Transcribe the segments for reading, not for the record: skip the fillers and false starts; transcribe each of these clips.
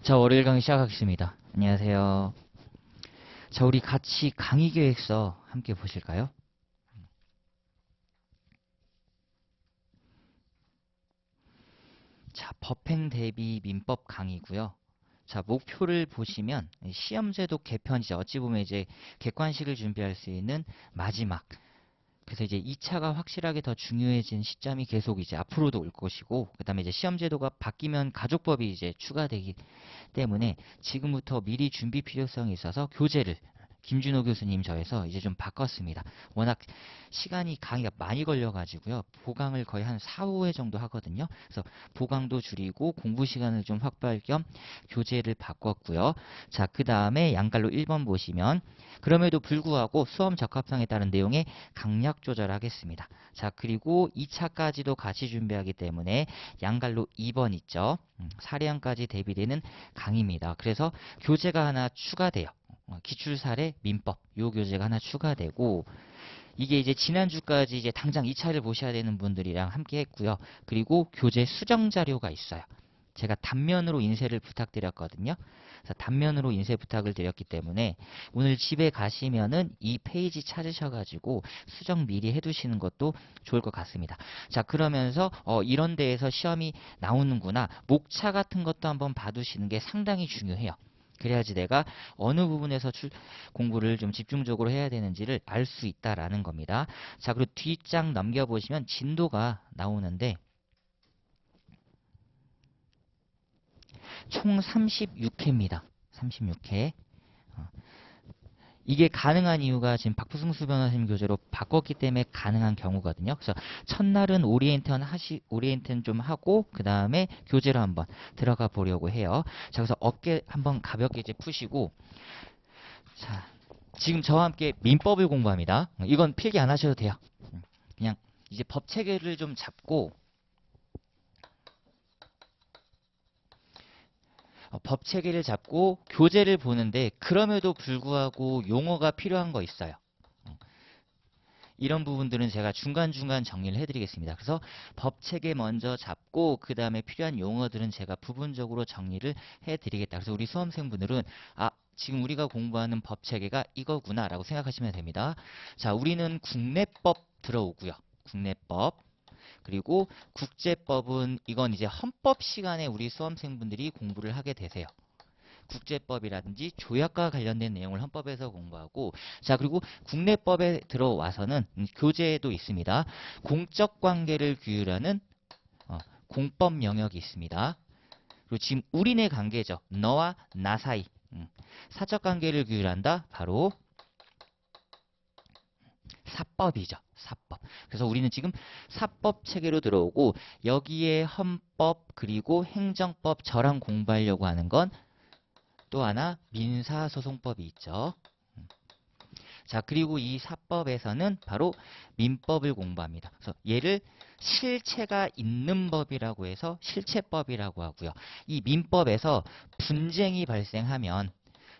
자, 월요일 강의 시작하겠습니다. 안녕하세요. 자, 우리 같이 강의 계획서 함께 보실까요? 자, 법행 대비 민법 강의고요. 자, 목표를 보시면 시험제도 개편이죠. 어찌 보면 이제 객관식을 준비할 수 있는 마지막. 그래서 이제 2차가 확실하게 더 중요해진 시점이 계속 이제 앞으로도 올 것이고, 그다음에 이제 시험제도가 바뀌면 가족법이 이제 추가되기 때문에 지금부터 미리 준비 필요성이 있어서 교재를 김준호 교수님 저에서 이제 좀 바꿨습니다. 워낙 시간이 강의가 많이 걸려가지고요. 보강을 거의 한 4, 5회 정도 하거든요. 그래서 보강도 줄이고 공부 시간을 좀 확보할 겸 교재를 바꿨고요. 자, 그 다음에 양갈로 1번 보시면 그럼에도 불구하고 수험 적합성에 따른 내용의 강약 조절하겠습니다. 자, 그리고 2차까지도 같이 준비하기 때문에 양갈로 2번 있죠. 사례형까지 대비되는 강의입니다. 그래서 교재가 하나 추가돼요. 기출사례 민법 요 교재가 하나 추가되고 이게 이제 지난주까지 이제 당장 2차를 보셔야 되는 분들이랑 함께 했고요. 그리고 교재 수정 자료가 있어요. 제가 단면으로 인쇄를 부탁드렸거든요. 그래서 단면으로 인쇄 부탁을 드렸기 때문에 오늘 집에 가시면은 이 페이지 찾으셔가지고 수정 미리 해두시는 것도 좋을 것 같습니다. 자, 그러면서 이런 데에서 시험이 나오는구나. 목차 같은 것도 한번 봐두시는 게 상당히 중요해요. 그래야지 내가 어느 부분에서 공부를 좀 집중적으로 해야 되는지를 알 수 있다라는 겁니다. 자, 그리고 뒷장 넘겨보시면 진도가 나오는데 총 36회입니다. 36회. 이게 가능한 이유가 지금 박부승수 변호사님 교재로 바꿨기 때문에 가능한 경우거든요. 그래서 첫날은 오리엔트는 좀 하고 그 다음에 교재로 한번 들어가 보려고 해요. 자, 그래서 어깨 한번 가볍게 이제 푸시고 자, 지금 저와 함께 민법을 공부합니다. 이건 필기 안 하셔도 돼요. 그냥 이제 법 체계를 좀 잡고 법 체계를 잡고 교재를 보는데 그럼에도 불구하고 용어가 필요한 거 있어요. 이런 부분들은 제가 중간중간 정리를 해드리겠습니다. 그래서 법 체계 먼저 잡고 그 다음에 필요한 용어들은 제가 부분적으로 정리를 해드리겠다. 그래서 우리 수험생분들은 지금 우리가 공부하는 법 체계가 이거구나 라고 생각하시면 됩니다. 자, 우리는 국내법 들어오고요. 국내법. 그리고 국제법은 이건 이제 헌법 시간에 우리 수험생분들이 공부를 하게 되세요. 국제법이라든지 조약과 관련된 내용을 헌법에서 공부하고 자, 그리고 국내법에 들어와서는 교재에도 있습니다. 공적 관계를 규율하는 공법 영역이 있습니다. 그리고 지금 우리네 관계죠. 너와 나 사이 사적 관계를 규율한다. 바로 사법이죠. 사법. 그래서 우리는 지금 사법 체계로 들어오고 여기에 헌법 그리고 행정법 저랑 공부하려고 하는 건 또 하나 민사소송법이 있죠. 자, 그리고 이 사법에서는 바로 민법을 공부합니다. 그래서 얘를 실체가 있는 법이라고 해서 실체법이라고 하고요. 이 민법에서 분쟁이 발생하면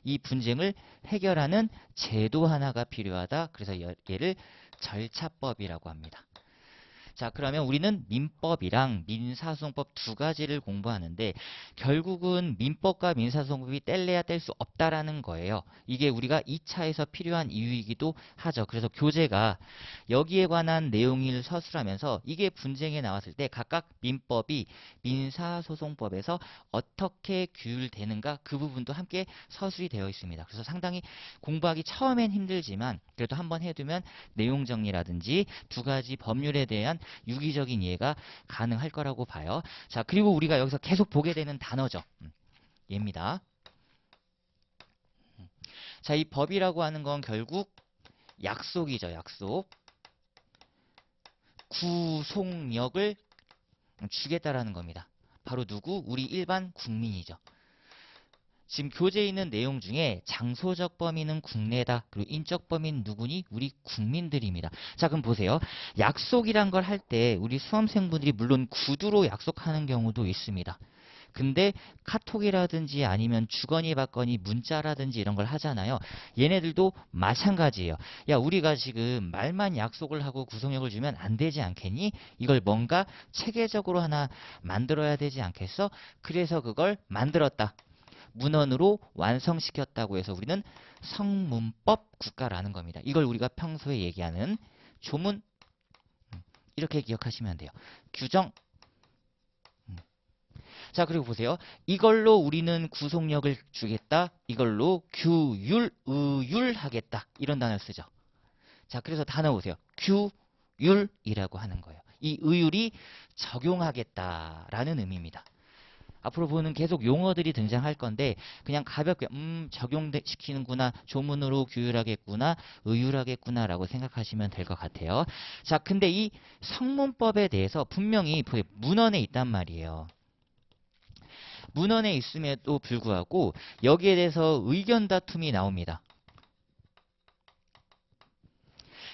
이 분쟁을 해결하는 제도 하나가 필요하다. 그래서 얘를 절차법이라고 합니다. 자, 그러면 우리는 민법이랑 민사소송법 두 가지를 공부하는데 결국은 민법과 민사소송법이 뗄래야 뗄 수 없다라는 거예요. 이게 우리가 2차에서 필요한 이유이기도 하죠. 그래서 교재가 여기에 관한 내용을 서술하면서 이게 분쟁에 나왔을 때 각각 민법이 민사소송법에서 어떻게 규율되는가 그 부분도 함께 서술이 되어 있습니다. 그래서 상당히 공부하기 처음엔 힘들지만 그래도 한번 해두면 내용 정리라든지 두 가지 법률에 대한 유기적인 이해가 가능할 거라고 봐요. 자, 그리고 우리가 여기서 계속 보게 되는 단어죠. 얘입니다. 자, 이 법이라고 하는 건 결국 약속이죠. 약속. 구속력을 주겠다라는 겁니다. 바로 누구? 우리 일반 국민이죠. 지금 교재에 있는 내용 중에 장소적 범위는 국내다. 그리고 인적 범위는 누구니? 우리 국민들입니다. 자, 그럼 보세요. 약속이란 걸 할 때 우리 수험생분들이 물론 구두로 약속하는 경우도 있습니다. 근데 카톡이라든지 아니면 주거니 받거니 문자라든지 이런 걸 하잖아요. 얘네들도 마찬가지예요. 야, 우리가 지금 말만 약속을 하고 구속력을 주면 안 되지 않겠니? 이걸 뭔가 체계적으로 하나 만들어야 되지 않겠어? 그래서 그걸 만들었다. 문헌으로 완성시켰다고 해서 우리는 성문법 국가라는 겁니다. 이걸 우리가 평소에 얘기하는 조문, 이렇게 기억하시면 돼요. 규정. 자, 그리고 보세요. 이걸로 우리는 구속력을 주겠다. 이걸로 규율, 의율하겠다. 이런 단어를 쓰죠. 자, 그래서 단어 보세요. 규율이라고 하는 거예요. 이 의율이 적용하겠다라는 의미입니다. 앞으로 보는 계속 용어들이 등장할 건데 그냥 가볍게 적용시키는구나, 조문으로 규율하겠구나, 의율하겠구나 라고 생각하시면 될 것 같아요. 자, 근데 이 성문법에 대해서 분명히 문헌에 있단 말이에요. 문헌에 있음에도 불구하고 여기에 대해서 의견 다툼이 나옵니다.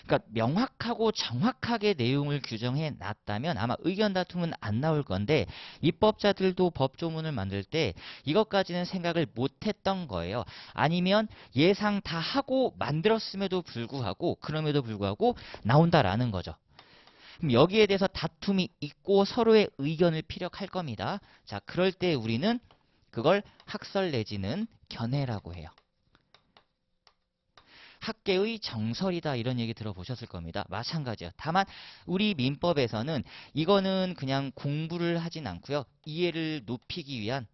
그러니까 명확하고 정확하게 내용을 규정해 놨다면 아마 의견 다툼은 안 나올 건데 입법자들도 법조문을 만들 때 이것까지는 생각을 못했던 거예요. 아니면 예상 다 하고 만들었음에도 불구하고 그럼에도 불구하고 나온다라는 거죠. 그럼 여기에 대해서 다툼이 있고 서로의 의견을 피력할 겁니다. 자, 그럴 때 우리는 그걸 학설 내지는 견해라고 해요. 학계의 정설이다 이런 얘기 들어보셨을 겁니다. 마찬가지예요. 다만 우리 민법에서는 이거는 그냥 공부를 하진 않고요. 이해를 높이기 위한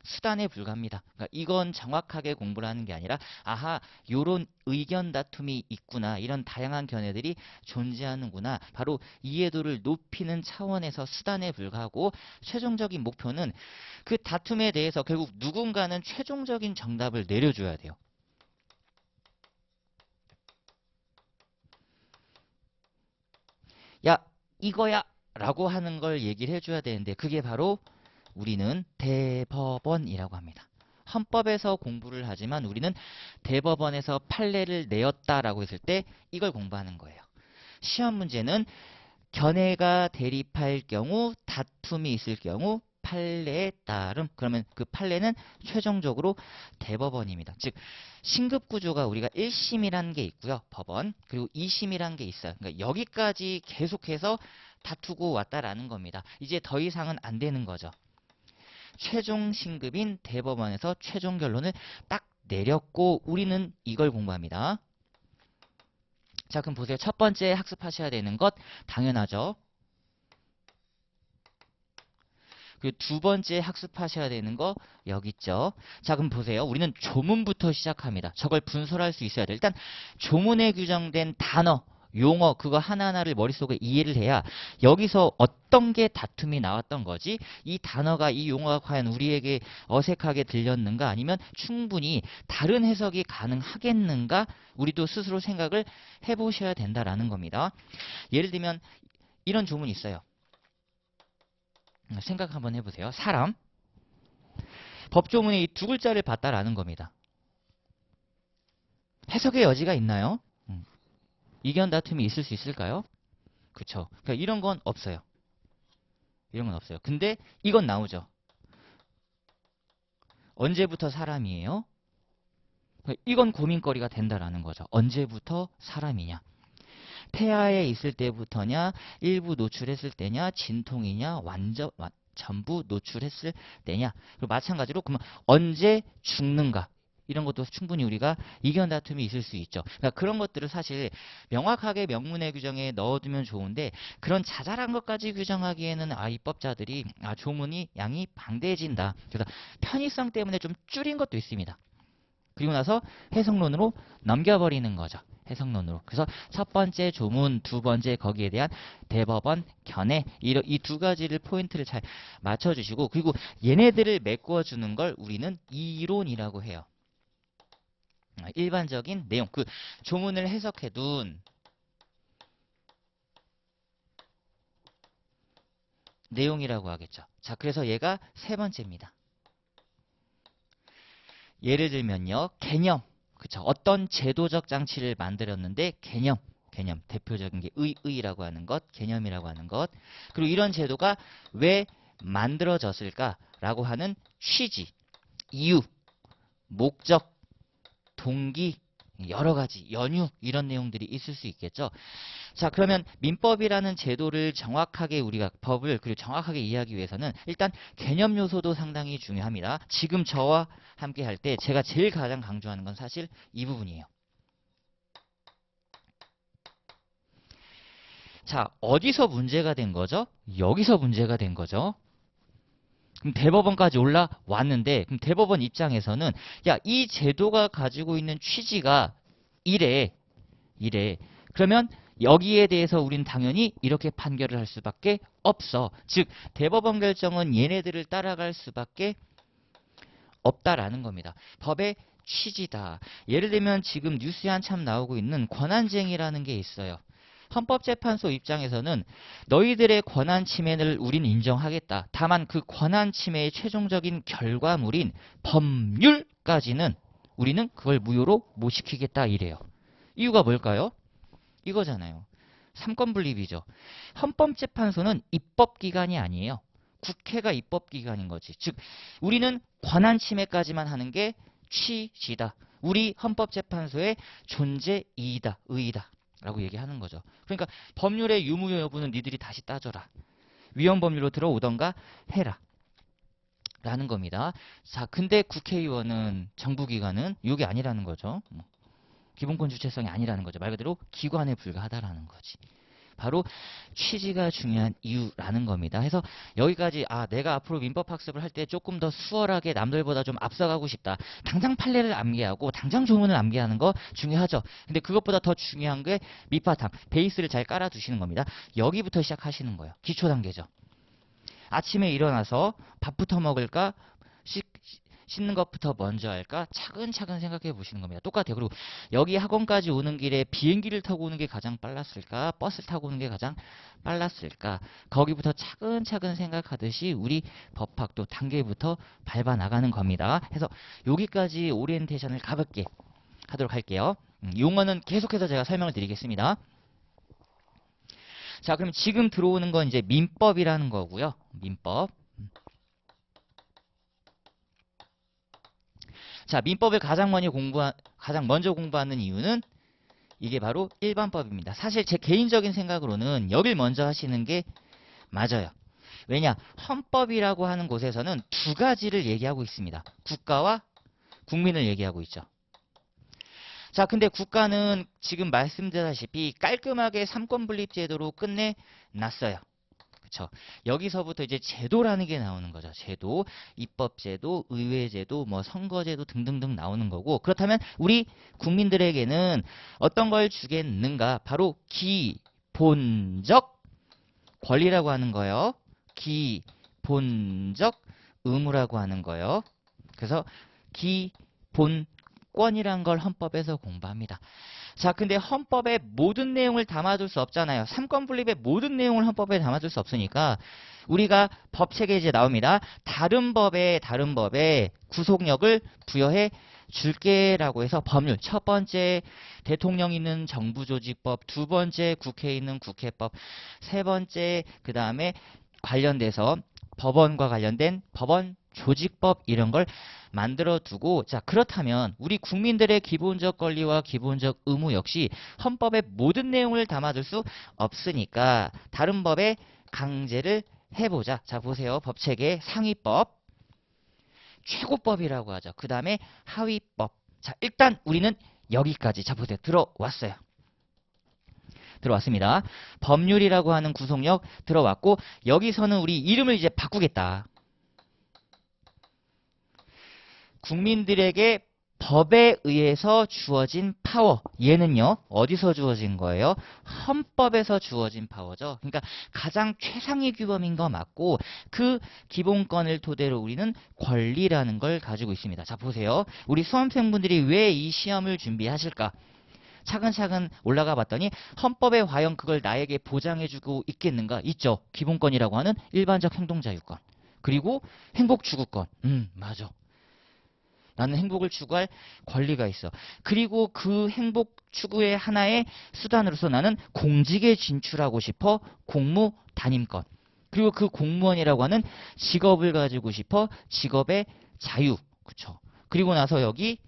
수단에 불과합니다. 그러니까 이건 정확하게 공부를 하는 게 아니라 아하 요런 의견 다툼이 있구나, 이런 다양한 견해들이 존재하는구나, 바로 이해도를 높이는 차원에서 수단에 불과하고 최종적인 목표는 그 다툼에 대해서 결국 누군가는 최종적인 정답을 내려줘야 돼요. 야, 이거야 라고 하는 걸 얘기를 해줘야 되는데 그게 바로 우리는 대법원이라고 합니다. 헌법에서 공부를 하지만 우리는 대법원에서 판례를 내었다라고 했을 때 이걸 공부하는 거예요. 시험 문제는 견해가 대립할 경우, 다툼이 있을 경우 판례에 따름, 그러면 그 판례는 최종적으로 대법원입니다. 즉 신급 구조가 우리가 1심이라는 게 있고요. 법원. 그리고 2심이라는 게 있어요. 그러니까 여기까지 계속해서 다투고 왔다라는 겁니다. 이제 더 이상은 안 되는 거죠. 최종 신급인 대법원에서 최종 결론을 딱 내렸고 우리는 이걸 공부합니다. 자, 그럼 보세요. 첫 번째 학습하셔야 되는 것 당연하죠. 그리고 두 번째 학습하셔야 되는 거 여기 있죠. 자, 그럼 보세요. 우리는 조문부터 시작합니다. 저걸 분석할 수 있어야 돼요. 일단 조문에 규정된 단어, 용어 그거 하나하나를 머릿속에 이해를 해야 여기서 어떤 게 다툼이 나왔던 거지, 이 단어가 이 용어가 과연 우리에게 어색하게 들렸는가, 아니면 충분히 다른 해석이 가능하겠는가, 우리도 스스로 생각을 해보셔야 된다라는 겁니다. 예를 들면 이런 조문이 있어요. 생각 한번 해보세요. 사람. 법조문에 이 두 글자를 봤다라는 겁니다. 해석의 여지가 있나요? 이견 다툼이 있을 수 있을까요? 그쵸. 그러니까 이런 건 없어요. 이런 건 없어요. 근데 이건 나오죠. 언제부터 사람이에요? 그러니까 이건 고민거리가 된다라는 거죠. 언제부터 사람이냐? 태아에 있을 때부터냐, 일부 노출했을 때냐, 진통이냐, 전부 노출했을 때냐. 그리고 마찬가지로 그러면 언제 죽는가? 이런 것도 충분히 우리가 이견 다툼이 있을 수 있죠. 그러니까 그런 것들을 사실 명확하게 명문의 규정에 넣어두면 좋은데 그런 자잘한 것까지 규정하기에는 입법자들이 조문이 양이 방대해진다. 그래서 편의성 때문에 좀 줄인 것도 있습니다. 그리고 나서 해석론으로 넘겨버리는 거죠. 해석론으로. 그래서 첫 번째 조문, 두 번째 거기에 대한 대법원 견해, 이 두 가지를 포인트를 잘 맞춰주시고, 그리고 얘네들을 메꿔주는 걸 우리는 이론이라고 해요. 일반적인 내용, 그 조문을 해석해둔 내용이라고 하겠죠. 자, 그래서 얘가 세 번째입니다. 예를 들면요, 개념. 그쵸. 어떤 제도적 장치를 만들었는데 개념. 대표적인 게 의라고 하는 것, 개념이라고 하는 것. 그리고 이런 제도가 왜 만들어졌을까라고 하는 취지, 이유, 목적, 동기, 여러 가지 연유 이런 내용들이 있을 수 있겠죠. 자, 그러면 민법이라는 제도를 정확하게 우리가 법을 그리고 정확하게 이해하기 위해서는 일단 개념 요소도 상당히 중요합니다. 지금 저와 함께 할 때 제가 제일 가장 강조하는 건 사실 이 부분이에요. 자, 어디서 문제가 된 거죠? 여기서 문제가 된 거죠. 그럼 대법원까지 올라왔는데 그럼 대법원 입장에서는 야, 이 제도가 가지고 있는 취지가 이래. 그러면 여기에 대해서 우린 당연히 이렇게 판결을 할 수밖에 없어. 즉 대법원 결정은 얘네들을 따라갈 수밖에 없다라는 겁니다. 법의 취지다. 예를 들면 지금 뉴스에 한참 나오고 있는 권한쟁의라는 게 있어요. 헌법재판소 입장에서는 너희들의 권한 침해를 우린 인정하겠다. 다만 그 권한 침해의 최종적인 결과물인 법률까지는 우리는 그걸 무효로 못 시키겠다 이래요. 이유가 뭘까요? 이거잖아요. 삼권분립이죠. 헌법재판소는 입법기관이 아니에요. 국회가 입법기관인 거지. 즉 우리는 권한 침해까지만 하는 게 취지다. 우리 헌법재판소의 존재 이의다. 의의다. 라고 얘기하는 거죠. 그러니까 법률의 유무효 여부는 니들이 다시 따져라. 위헌법률로 들어오던가 해라. 라는 겁니다. 자, 근데 국회의원은 정부기관은 이게 아니라는 거죠. 기본권 주체성이 아니라는 거죠. 말 그대로 기관에 불과하다라는 거지. 바로 취지가 중요한 이유라는 겁니다. 그래서 여기까지 내가 앞으로 민법 학습을 할 때 조금 더 수월하게 남들보다 좀 앞서가고 싶다. 당장 판례를 암기하고 당장 조문을 암기하는 거 중요하죠. 근데 그것보다 더 중요한 게 밑바탕, 베이스를 잘 깔아두시는 겁니다. 여기부터 시작하시는 거예요. 기초 단계죠. 아침에 일어나서 밥부터 먹을까? 씻는 것부터 먼저 할까? 차근차근 생각해 보시는 겁니다. 똑같아요. 그리고 여기 학원까지 오는 길에 비행기를 타고 오는 게 가장 빨랐을까? 버스를 타고 오는 게 가장 빨랐을까? 거기부터 차근차근 생각하듯이 우리 법학도 단계부터 밟아 나가는 겁니다. 그래서 여기까지 오리엔테이션을 가볍게 하도록 할게요. 용어는 계속해서 제가 설명을 드리겠습니다. 자, 그럼 지금 들어오는 건 이제 민법이라는 거고요. 민법. 자, 민법을 가장 먼저 공부하는 이유는 이게 바로 일반법입니다. 사실 제 개인적인 생각으로는 여길 먼저 하시는 게 맞아요. 왜냐? 헌법이라고 하는 곳에서는 두 가지를 얘기하고 있습니다. 국가와 국민을 얘기하고 있죠. 자, 근데 국가는 지금 말씀드렸다시피 깔끔하게 삼권분립제도로 끝내놨어요. 그쵸. 여기서부터 이제 제도라는 게 나오는 거죠. 제도, 입법제도, 의회제도, 뭐 선거제도 등등등 나오는 거고, 그렇다면 우리 국민들에게는 어떤 걸 주겠는가? 바로 기본적 권리라고 하는 거예요. 기본적 의무라고 하는 거예요. 그래서 기본권이란 걸 헌법에서 공부합니다. 자, 근데 헌법의 모든 내용을 담아둘 수 없잖아요. 삼권분립의 모든 내용을 헌법에 담아둘 수 없으니까 우리가 법체계에 이제 나옵니다. 다른 법에 구속력을 부여해 줄게라고 해서 법률. 첫 번째 대통령 있는 정부조직법, 두 번째 국회에 있는 국회법, 세 번째 그 다음에 관련돼서 법원과 관련된 법원 조직법 이런 걸 만들어 두고, 자, 그렇다면 우리 국민들의 기본적 권리와 기본적 의무 역시 헌법의 모든 내용을 담아둘 수 없으니까 다른 법에 강제를 해보자. 자, 보세요. 법체계 상위법, 최고법이라고 하죠. 그 다음에 하위법. 자, 일단 우리는 여기까지. 자, 보세요. 들어왔습니다. 법률이라고 하는 구속력 들어왔고, 여기서는 우리 이름을 이제 바꾸겠다. 국민들에게 법에 의해서 주어진 파워. 얘는요, 어디서 주어진 거예요? 헌법에서 주어진 파워죠. 그러니까 가장 최상위 규범인 거 맞고, 그 기본권을 토대로 우리는 권리라는 걸 가지고 있습니다. 자, 보세요. 우리 수험생분들이 왜 이 시험을 준비하실까? 차근차근 올라가 봤더니 헌법에 과연 그걸 나에게 보장해주고 있겠는가? 있죠. 기본권이라고 하는 일반적 행동자유권. 그리고 행복추구권. 맞아. 나는 행복을 추구할 권리가 있어. 그리고 그 행복 추구의 하나의 수단으로서 나는 공직에 진출하고 싶어. 공무 담임권. 그리고 그 공무원이라고 하는 직업을 가지고 싶어. 직업의 자유. 그쵸. 그리고 나서 여기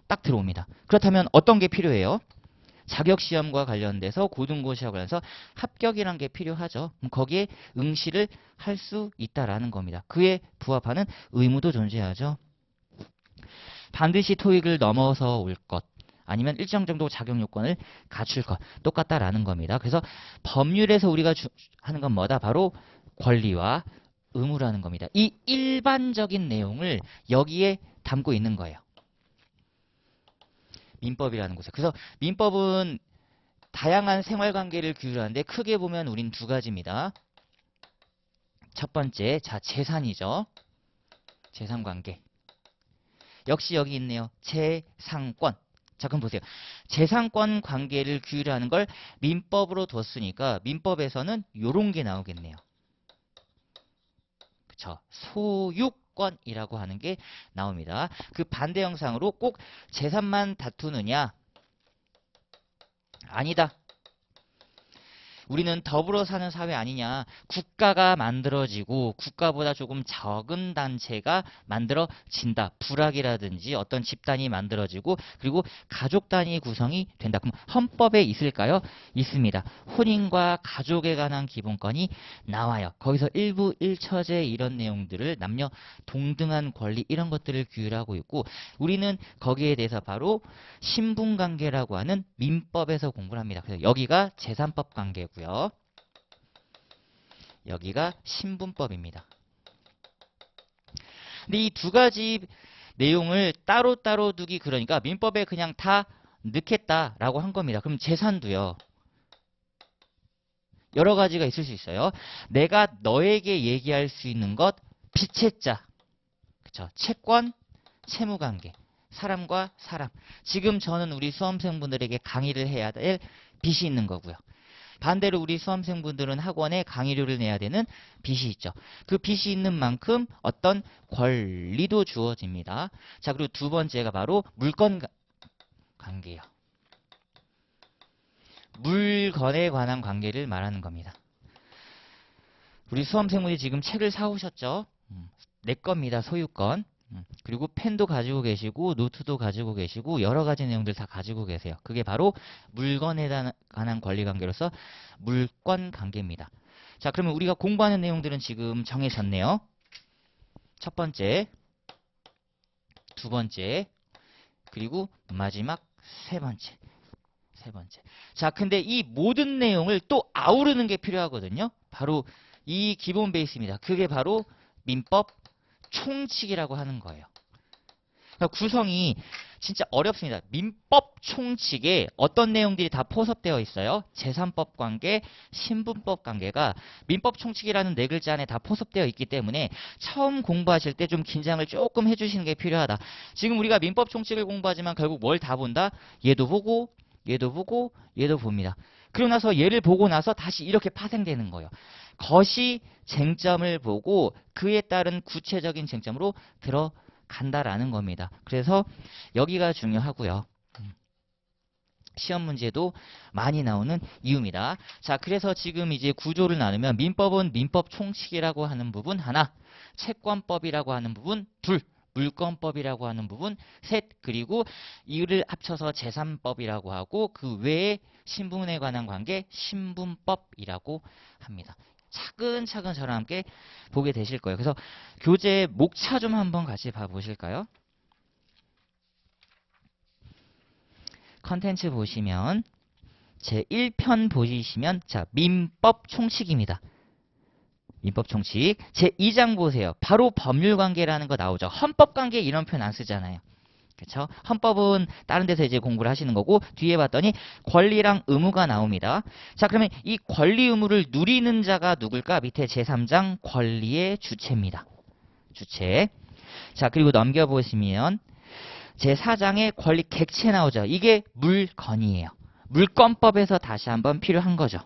딱 들어옵니다. 그렇다면 어떤 게 필요해요? 자격시험과 관련돼서 고등고시와 관련해서 합격이란 게 필요하죠. 거기에 응시를 할 수 있다라는 겁니다. 그에 부합하는 의무도 존재하죠. 반드시 토익을 넘어서 올 것. 아니면 일정 정도 자격 요건을 갖출 것. 똑같다라는 겁니다. 그래서 법률에서 우리가 하는 건 뭐다? 바로 권리와 의무라는 겁니다. 이 일반적인 내용을 여기에 담고 있는 거예요. 민법이라는 곳에. 그래서 민법은 다양한 생활관계를 규율하는데 크게 보면 우린 두 가지입니다. 첫 번째, 자, 재산이죠. 재산관계. 역시 여기 있네요. 재산권. 자, 그럼 보세요. 재산권 관계를 규율하는 걸 민법으로 뒀으니까 민법에서는 요런 게 나오겠네요. 그쵸? 소유권이라고 하는 게 나옵니다. 그 반대 형상으로 꼭 재산만 다투느냐? 아니다. 우리는 더불어 사는 사회 아니냐. 국가가 만들어지고 국가보다 조금 적은 단체가 만들어진다. 부락이라든지 어떤 집단이 만들어지고 그리고 가족 단위 구성이 된다. 그럼 헌법에 있을까요? 있습니다. 혼인과 가족에 관한 기본권이 나와요. 거기서 일부 일처제 이런 내용들을 남녀 동등한 권리 이런 것들을 규율하고 있고 우리는 거기에 대해서 바로 신분관계라고 하는 민법에서 공부를 합니다. 그래서 여기가 재산법 관계고 여기가 신분법입니다. 근데 이 두 가지 내용을 따로따로 두기 그러니까 민법에 그냥 다 넣겠다라고 한 겁니다. 그럼 재산도요. 여러 가지가 있을 수 있어요. 내가 너에게 얘기할 수 있는 것 빚채자. 그쵸? 채권, 채무관계. 사람과 사람. 지금 저는 우리 수험생분들에게 강의를 해야 될 빚이 있는 거고요. 반대로 우리 수험생분들은 학원에 강의료를 내야 되는 빚이 있죠. 그 빚이 있는 만큼 어떤 권리도 주어집니다. 자, 그리고 두 번째가 바로 물건 관계예요. 물건에 관한 관계를 말하는 겁니다. 우리 수험생분이 지금 책을 사오셨죠? 내 겁니다. 소유권. 그리고 펜도 가지고 계시고 노트도 가지고 계시고 여러 가지 내용들 다 가지고 계세요. 그게 바로 물건에 관한 권리관계로서 물권관계입니다. 자, 그러면 우리가 공부하는 내용들은 지금 정해졌네요. 첫 번째, 두 번째, 그리고 마지막 세 번째. 자, 근데 이 모든 내용을 또 아우르는 게 필요하거든요. 바로 이 기본 베이스입니다. 그게 바로 민법 총칙이라고 하는 거예요. 그러니까 구성이 진짜 어렵습니다. 민법 총칙에 어떤 내용들이 다 포섭되어 있어요. 재산법 관계, 신분법 관계가 민법 총칙이라는 네 글자 안에 다 포섭되어 있기 때문에 처음 공부하실 때 좀 긴장을 조금 해주시는 게 필요하다. 지금 우리가 민법 총칙을 공부하지만 결국 뭘 다 본다? 얘도 보고, 얘도 보고, 얘도 봅니다. 그러고 나서 얘를 보고 나서 다시 이렇게 파생되는 거예요. 것이 쟁점을 보고 그에 따른 구체적인 쟁점으로 들어간다라는 겁니다. 그래서 여기가 중요하고요. 시험 문제도 많이 나오는 이유입니다. 자, 그래서 지금 이제 구조를 나누면 민법은 민법 총칙이라고 하는 부분 하나, 채권법이라고 하는 부분 둘, 물권법이라고 하는 부분 셋, 그리고 이를 합쳐서 재산법이라고 하고 그 외에 신분에 관한 관계 신분법이라고 합니다. 차근차근 저랑 함께 보게 되실 거예요. 그래서 교재 목차 좀 한번 같이 봐보실까요? 컨텐츠 보시면 제 1편 보시면 자, 민법 총칙입니다. 민법 총칙. 제 2장 보세요. 바로 법률관계라는 거 나오죠. 헌법관계 이런 표현 안 쓰잖아요. 그렇죠? 헌법은 다른 데서 이제 공부를 하시는 거고 뒤에 봤더니 권리랑 의무가 나옵니다. 자, 그러면 이 권리 의무를 누리는 자가 누굴까? 밑에 제3장 권리의 주체입니다. 주체. 자, 그리고 넘겨보시면 제4장에 권리 객체 나오죠. 이게 물건이에요. 물권법에서 다시 한번 필요한 거죠.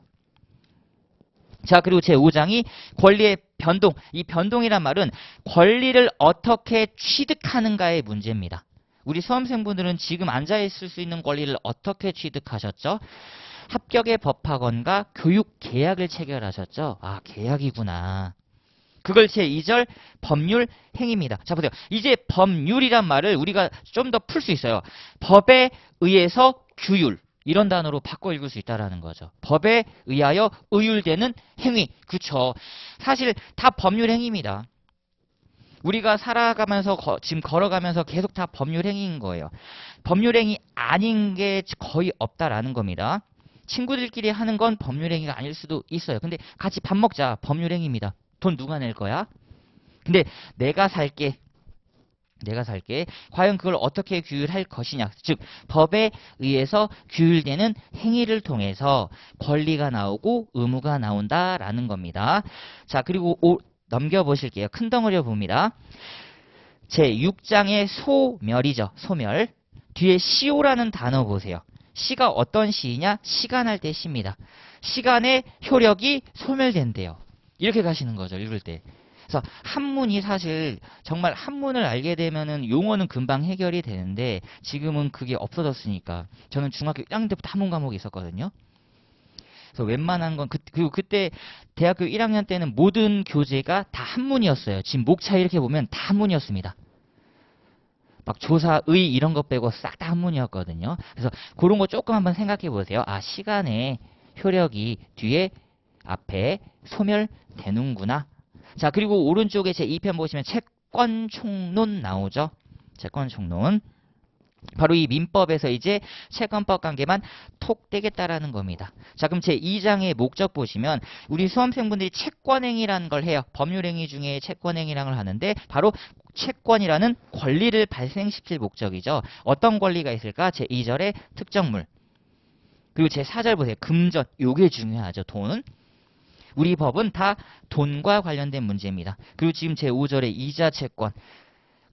자, 그리고 제5장이 권리의 변동. 이 변동이란 말은 권리를 어떻게 취득하는가의 문제입니다. 우리 수험생분들은 지금 앉아있을 수 있는 권리를 어떻게 취득하셨죠? 합격의 법학원과 교육 계약을 체결하셨죠? 아, 계약이구나. 그걸 제2절 법률 행위입니다. 자, 보세요. 이제 법률이란 말을 우리가 좀 더 풀 수 있어요. 법에 의해서 규율. 이런 단어로 바꿔 읽을 수 있다라는 거죠. 법에 의하여 의율되는 행위. 그쵸. 사실 다 법률 행위입니다. 우리가 살아가면서 지금 걸어가면서 계속 다 법률 행위인 거예요. 법률 행위 아닌 게 거의 없다라는 겁니다. 친구들끼리 하는 건 법률 행위가 아닐 수도 있어요. 근데 같이 밥 먹자. 법률 행위입니다. 돈 누가 낼 거야? 근데 내가 살게. 과연 그걸 어떻게 규율할 것이냐. 즉 법에 의해서 규율되는 행위를 통해서 권리가 나오고 의무가 나온다라는 겁니다. 자, 그리고 넘겨보실게요. 큰 덩어리 봅니다. 제6장의 소멸이죠. 소멸. 뒤에 시오라는 단어 보세요. 시가 어떤 시이냐? 시간할 때 시입니다. 시간의 효력이 소멸된대요. 이렇게 가시는 거죠. 읽을 때. 그래서 한문이 사실 정말 한문을 알게 되면은 용어는 금방 해결이 되는데 지금은 그게 없어졌으니까. 저는 중학교 1학년 때부터 한문 과목이 있었거든요. 그래서 웬만한 건 그리고 그때 대학교 1학년 때는 모든 교재가 다 한문이었어요. 지금 목차 이렇게 보면 다 한문이었습니다. 막 조사의 이런 것 빼고 싹 다 한문이었거든요. 그래서 그런 거 조금 한번 생각해 보세요. 아, 시간의 효력이 뒤에 앞에 소멸되는구나. 자, 그리고 오른쪽에 제 2편 보시면 채권총론 나오죠. 채권총론. 바로 이 민법에서 이제 채권법 관계만 톡 떼겠다라는 겁니다. 자, 그럼 제 2장의 목적 보시면 우리 수험생분들이 채권행위라는 걸 해요. 법률행위 중에 채권행위라는 걸 하는데 바로 채권이라는 권리를 발생시킬 목적이죠. 어떤 권리가 있을까? 제 2절의 특정물. 그리고 제 4절 보세요. 금전. 요게 중요하죠. 돈. 우리 법은 다 돈과 관련된 문제입니다. 그리고 지금 제 5절의 이자 채권.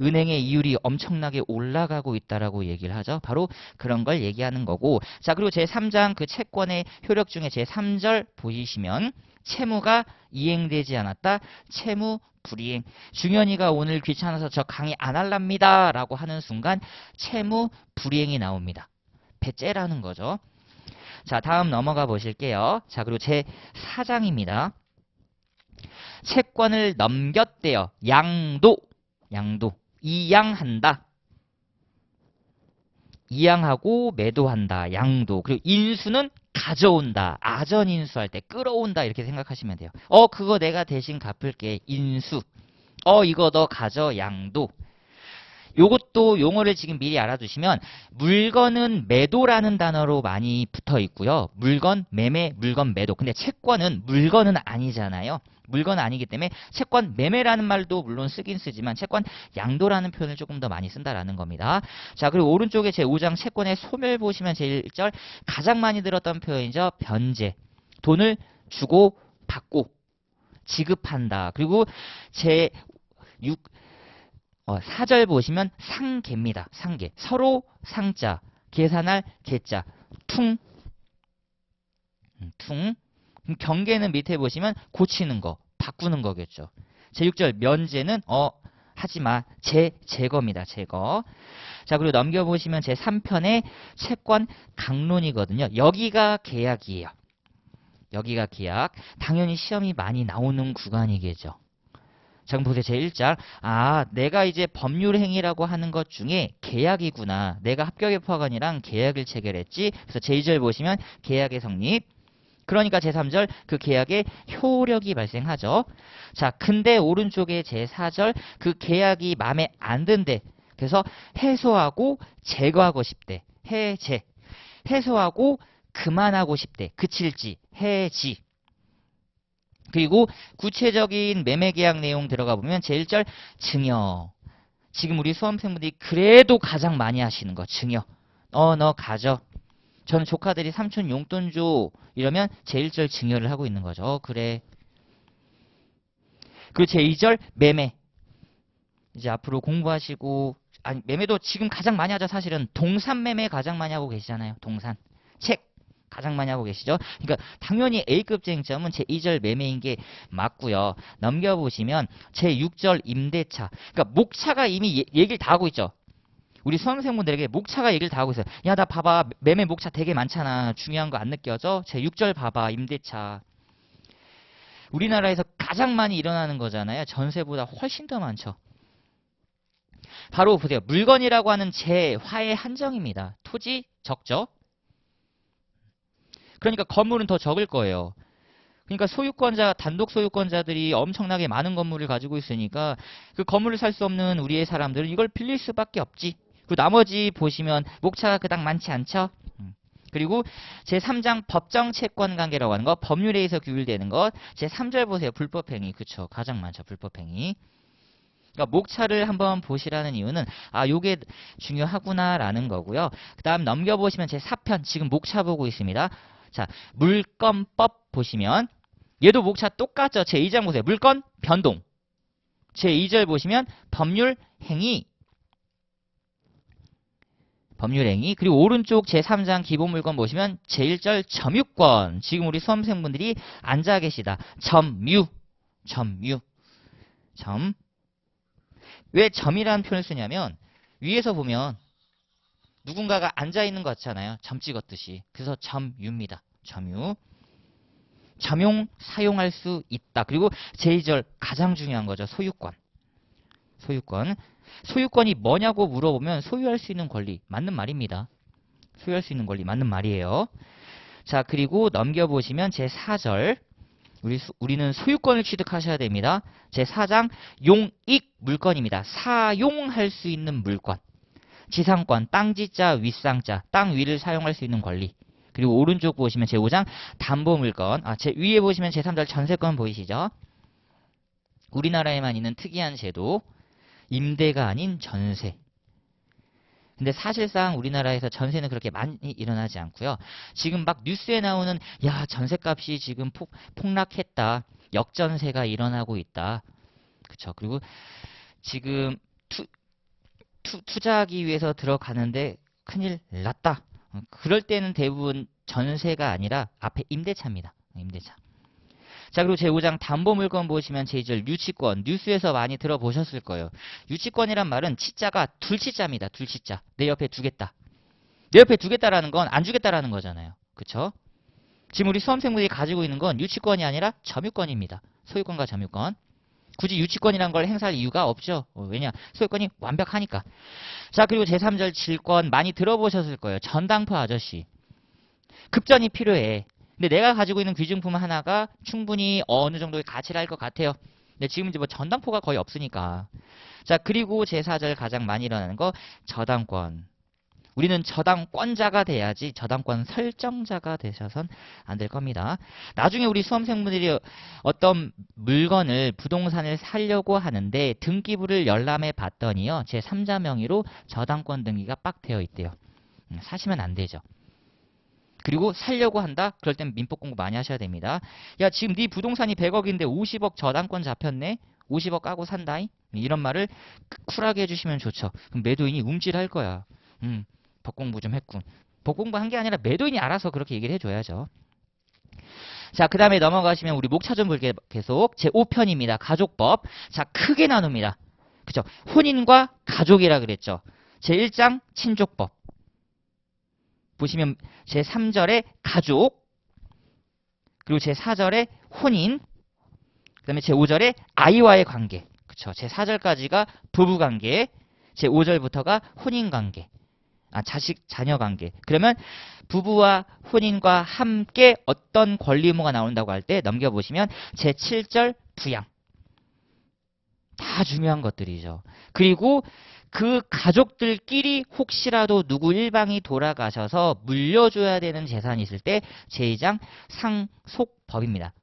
은행의 이율이 엄청나게 올라가고 있다라고 얘기를 하죠. 바로 그런 걸 얘기하는 거고. 자, 그리고 제 3장 그 채권의 효력 중에 제 3절 보시면 채무가 이행되지 않았다. 채무 불이행. 중현이가 오늘 귀찮아서 저 강의 안 할랍니다 라고 하는 순간 채무 불이행이 나옵니다. 배째라는 거죠. 자, 다음 넘어가 보실게요. 자, 그리고 제 4장입니다. 채권을 넘겼대요. 양도. 이양한다. 이양하고 매도한다. 양도. 그리고 인수는 가져온다. 아전인수할 때 끌어온다. 이렇게 생각하시면 돼요. 그거 내가 대신 갚을게. 인수. 이거 너 가져. 양도. 요것도 용어를 지금 미리 알아두시면 물건은 매도라는 단어로 많이 붙어 있고요. 물건 매매, 물건 매도. 근데 채권은 물건은 아니잖아요. 물건은 아니기 때문에 채권 매매라는 말도 물론 쓰긴 쓰지만 채권 양도라는 표현을 조금 더 많이 쓴다라는 겁니다. 자, 그리고 오른쪽에 제 5장 채권의 소멸 보시면 제 1절 가장 많이 들었던 표현이죠. 변제. 돈을 주고 받고 지급한다. 그리고 제 4절 보시면 상계입니다. 상계. 서로 상자, 계산할 계자. 퉁. 경계는 밑에 보시면 고치는 거, 바꾸는 거겠죠. 제6절 면제는 하지마. 제거입니다. 제거. 자, 그리고 넘겨보시면 제3편의 채권 강론이거든요. 여기가 계약이에요. 여기가 계약. 당연히 시험이 많이 나오는 구간이겠죠. 자, 그럼 보세요. 제1장. 내가 이제 법률행위라고 하는 것 중에 계약이구나. 내가 합격협박원이랑 계약을 체결했지. 그래서 제2절 보시면 계약의 성립. 그러니까 제3절 그 계약의 효력이 발생하죠. 자, 근데 오른쪽에 제4절 그 계약이 마음에 안 든대. 그래서 해소하고 제거하고 싶대. 해제. 해소하고 그만하고 싶대. 그칠지. 해지. 그리고 구체적인 매매계약 내용 들어가 보면 제1절 증여. 지금 우리 수험생분들이 그래도 가장 많이 하시는 거. 증여. 너 가져. 저는 조카들이 삼촌 용돈 줘. 이러면 제1절 증여를 하고 있는 거죠. 그래. 그리고 제2절 매매. 이제 앞으로 공부하시고 매매도 지금 가장 많이 하죠. 사실은 동산 매매 가장 많이 하고 계시잖아요. 동산. 책 가장 많이 하고 계시죠. 그러니까 당연히 A급 쟁점은 제2절 매매인 게 맞고요. 넘겨보시면 제6절 임대차. 그러니까 목차가 이미 얘기를 다 하고 있죠. 우리 수험생분들에게 목차가 얘기를 다 하고 있어요. 야, 나 봐봐. 매매 목차 되게 많잖아. 중요한 거 안 느껴져? 제6절 봐봐. 임대차. 우리나라에서 가장 많이 일어나는 거잖아요. 전세보다 훨씬 더 많죠. 바로 보세요. 물건이라고 하는 재화의 한정입니다. 토지 적죠? 그러니까 건물은 더 적을 거예요. 그러니까 소유권자, 단독 소유권자들이 엄청나게 많은 건물을 가지고 있으니까 그 건물을 살 수 없는 우리의 사람들은 이걸 빌릴 수밖에 없지. 그리고 나머지 보시면 목차가 그닥 많지 않죠? 그리고 제3장 법정 채권 관계라고 하는 거, 법률에 의해서 규율되는 것. 제3절 보세요. 불법행위. 그쵸. 가장 많죠. 불법행위. 그러니까 목차를 한번 보시라는 이유는 요게 중요하구나라는 거고요. 그 다음 넘겨보시면 제4편 지금 목차 보고 있습니다. 자, 물건법 보시면 얘도 목차 똑같죠. 제2장 보세요. 물건 변동. 제2절 보시면 법률 행위. 법률 행위. 그리고 오른쪽 제3장 기본물건 보시면 제1절 점유권. 지금 우리 수험생분들이 앉아 계시다. 점유. 점유. 점. 왜 점이라는 표현을 쓰냐면 위에서 보면 누군가가 앉아 있는 것 같잖아요. 점 찍었듯이. 그래서 점유입니다. 점유. 점용, 사용할 수 있다. 그리고 제2절 가장 중요한 거죠. 소유권. 소유권. 소유권이 뭐냐고 물어보면 소유할 수 있는 권리. 맞는 말입니다. 소유할 수 있는 권리. 맞는 말이에요. 자, 그리고 넘겨보시면 제4절. 우리는 소유권을 취득하셔야 됩니다. 제4장 용익 물건입니다. 사용할 수 있는 물건. 지상권, 땅지자, 윗상자, 땅 위를 사용할 수 있는 권리. 그리고 오른쪽 보시면 제5장 담보물건. 제 위에 보시면 제3절 전세권 보이시죠? 우리나라에만 있는 특이한 제도. 임대가 아닌 전세. 근데 사실상 우리나라에서 전세는 그렇게 많이 일어나지 않고요. 지금 막 뉴스에 나오는 전세값이 지금 폭락했다. 역전세가 일어나고 있다. 그쵸? 그리고 지금 투자하기 위해서 들어가는데 큰일 났다. 그럴 때는 대부분 전세가 아니라 앞에 임대차입니다. 임대차. 자, 그리고 제5장 담보물건 보시면 제2절 유치권. 뉴스에서 많이 들어보셨을 거예요. 유치권이란 말은 치자가 둘치자입니다. 둘치자. 내 옆에 두겠다. 내 옆에 두겠다라는 건 안 주겠다라는 거잖아요. 그쵸? 지금 우리 수험생분들이 가지고 있는 건 유치권이 아니라 점유권입니다. 소유권과 점유권. 굳이 유치권이란 걸 행사할 이유가 없죠. 왜냐? 소유권이 완벽하니까. 자, 그리고 제3절 질권 많이 들어보셨을 거예요. 전당포 아저씨. 급전이 필요해. 근데 내가 가지고 있는 귀중품 하나가 충분히 어느 정도의 가치를 할 것 같아요. 근데 지금 이제 전당포가 거의 없으니까. 자, 그리고 제4절 가장 많이 일어나는 거 저당권. 우리는 저당권자가 돼야지 저당권 설정자가 되셔선 안 될 겁니다. 나중에 우리 수험생분들이 어떤 물건을 부동산을 사려고 하는데 등기부를 열람해 봤더니요. 제3자 명의로 저당권 등기가 빡 되어 있대요. 사시면 안 되죠. 그리고 살려고 한다? 그럴 땐 민법 공부 많이 하셔야 됩니다. 야, 지금 네 부동산이 100억인데 50억 저당권 잡혔네? 50억 까고 산다잉? 이런 말을 쿨하게 해주시면 좋죠. 그럼 매도인이 움찔할 거야. 법 공부 좀 했군. 법 공부한 게 아니라 매도인이 알아서 그렇게 얘기를 해줘야죠. 자, 그 다음에 넘어가시면 우리 목차 좀 볼게요. 계속 제5편입니다. 가족법. 자, 크게 나눕니다. 그쵸? 혼인과 가족이라 그랬죠. 제1장 친족법. 보시면 제3절에 가족, 그리고 제4절에 혼인, 그 다음에 제5절에 아이와의 관계. 그쵸? 제4절까지가 부부관계, 제5절부터가 혼인관계. 자식, 자녀 관계. 그러면 부부와 혼인과 함께 어떤 권리 의무가 나온다고 할 때 넘겨보시면 제7절 부양. 다 중요한 것들이죠. 그리고 그 가족들끼리 혹시라도 누구 일방이 돌아가셔서 물려줘야 되는 재산이 있을 때 제2장 상속법입니다.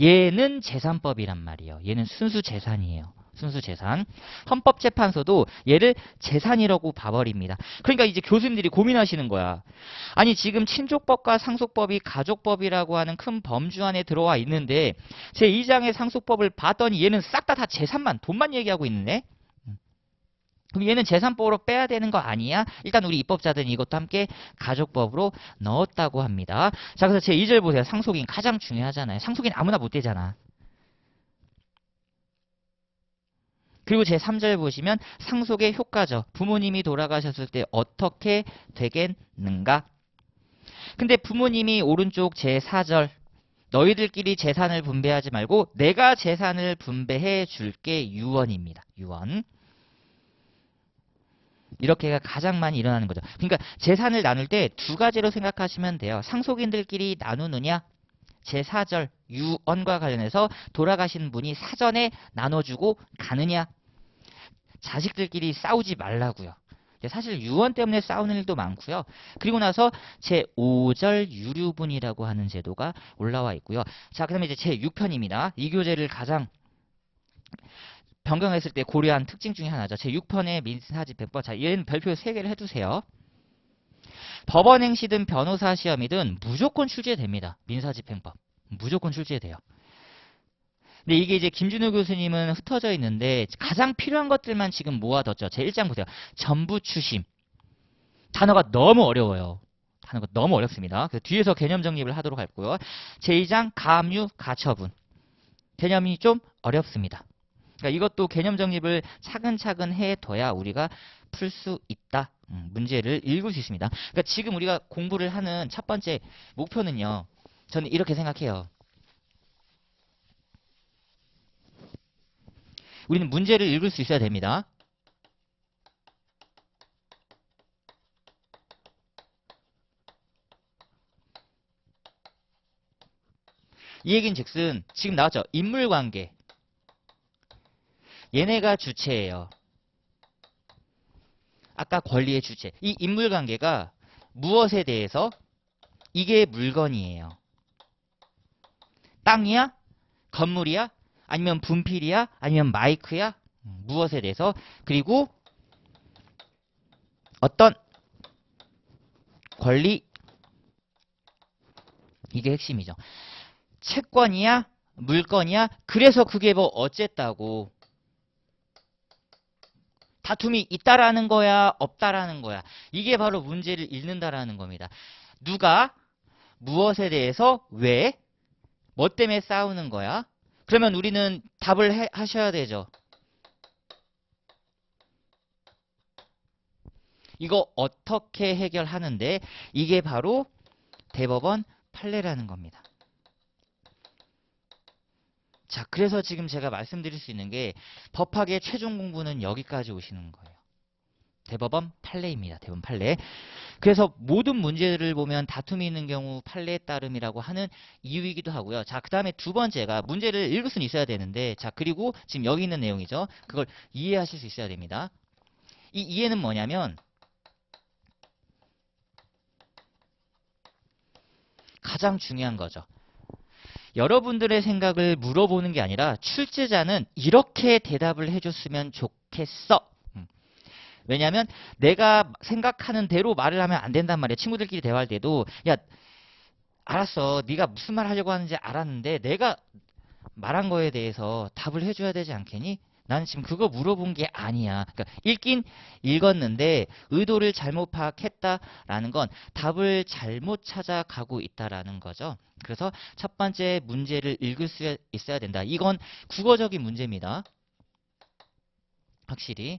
얘는 재산법이란 말이에요. 얘는 순수 재산이에요. 순수 재산. 헌법재판소도 얘를 재산이라고 봐버립니다. 그러니까 이제 교수님들이 고민하시는 거야. 아니 지금 친족법과 상속법이 가족법이라고 하는 큰 범주 안에 들어와 있는데 제2장의 상속법을 봤더니 얘는 싹 다 재산만 돈만 얘기하고 있네. 그럼 얘는 재산법으로 빼야 되는 거 아니야? 일단 우리 입법자들은 이것도 함께 가족법으로 넣었다고 합니다. 자, 그래서 제2절 보세요. 상속인 가장 중요하잖아요. 상속인 아무나 못 되잖아. 그리고 제3절 보시면 상속의 효과죠. 부모님이 돌아가셨을 때 어떻게 되겠는가? 근데 부모님이 오른쪽 제4절 너희들끼리 재산을 분배하지 말고 내가 재산을 분배해 줄게 유언입니다. 유언. 이렇게가 가장 많이 일어나는 거죠. 그러니까 재산을 나눌 때 두 가지로 생각하시면 돼요. 상속인들끼리 나누느냐, 제4절 유언과 관련해서 돌아가신 분이 사전에 나눠주고 가느냐, 자식들끼리 싸우지 말라고요. 사실 유언 때문에 싸우는 일도 많고요. 그리고 나서 제5절 유류분이라고 하는 제도가 올라와 있고요. 자, 그 다음에 이제 제6편입니다. 이 교재를 가장 변경했을 때 고려한 특징 중에 하나죠. 제6편의 민사집행법. 자, 얘는 별표 3개를 해두세요. 법원 행시든 변호사 시험이든 무조건 출제됩니다. 민사집행법. 무조건 출제돼요. 근데 이게 이제 김준호 교수님은 흩어져 있는데 가장 필요한 것들만 지금 모아뒀죠. 제 1장 보세요. 전부 추심. 단어가 너무 어려워요. 단어가 너무 어렵습니다. 그래서 뒤에서 개념 정립을 하도록 할고요. 제 2장 가압류 가처분. 개념이 좀 어렵습니다. 그러니까 이것도 개념 정립을 차근차근 해둬야 우리가 풀 수 있다. 문제를 읽을 수 있습니다. 그러니까 지금 우리가 공부를 하는 첫 번째 목표는요. 저는 이렇게 생각해요. 우리는 문제를 읽을 수 있어야 됩니다. 이 얘기는 즉슨 지금 나왔죠. 인물관계. 얘네가 주체예요. 아까 권리의 주체. 이 인물관계가 무엇에 대해서 이게 물건이에요. 땅이야? 건물이야? 아니면 분필이야? 아니면 마이크야? 무엇에 대해서? 그리고 어떤 권리? 이게 핵심이죠. 채권이야? 물건이야? 그래서 그게 뭐 어쨌다고. 다툼이 있다라는 거야? 없다라는 거야? 이게 바로 문제를 읽는다라는 겁니다. 누가 무엇에 대해서 왜? 뭐 때문에 싸우는 거야? 그러면 우리는 답을 하셔야 되죠. 이거 어떻게 해결하는데 이게 바로 대법원 판례라는 겁니다. 자, 그래서 지금 제가 말씀드릴 수 있는 게 법학의 최종 공부는 여기까지 오시는 거예요. 대법원 판례입니다. 대법원 판례. 그래서 모든 문제를 보면 다툼이 있는 경우 판례에 따름이라고 하는 이유이기도 하고요. 자, 그 다음에 두 번째가 문제를 읽을 수는 있어야 되는데, 자, 그리고 지금 여기 있는 내용이죠. 그걸 이해하실 수 있어야 됩니다. 이 이해는 뭐냐면 가장 중요한 거죠. 여러분들의 생각을 물어보는 게 아니라 출제자는 이렇게 대답을 해줬으면 좋겠어. 왜냐하면 내가 생각하는 대로 말을 하면 안 된단 말이야. 친구들끼리 대화할 때도 야 알았어. 네가 무슨 말 하려고 하는지 알았는데 내가 말한 거에 대해서 답을 해줘야 되지 않겠니? 나는 지금 그거 물어본 게 아니야. 그러니까 읽긴 읽었는데 의도를 잘못 파악했다라는 건 답을 잘못 찾아가고 있다라는 거죠. 그래서 첫 번째 문제를 읽을 수 있어야 된다. 이건 국어적인 문제입니다. 확실히.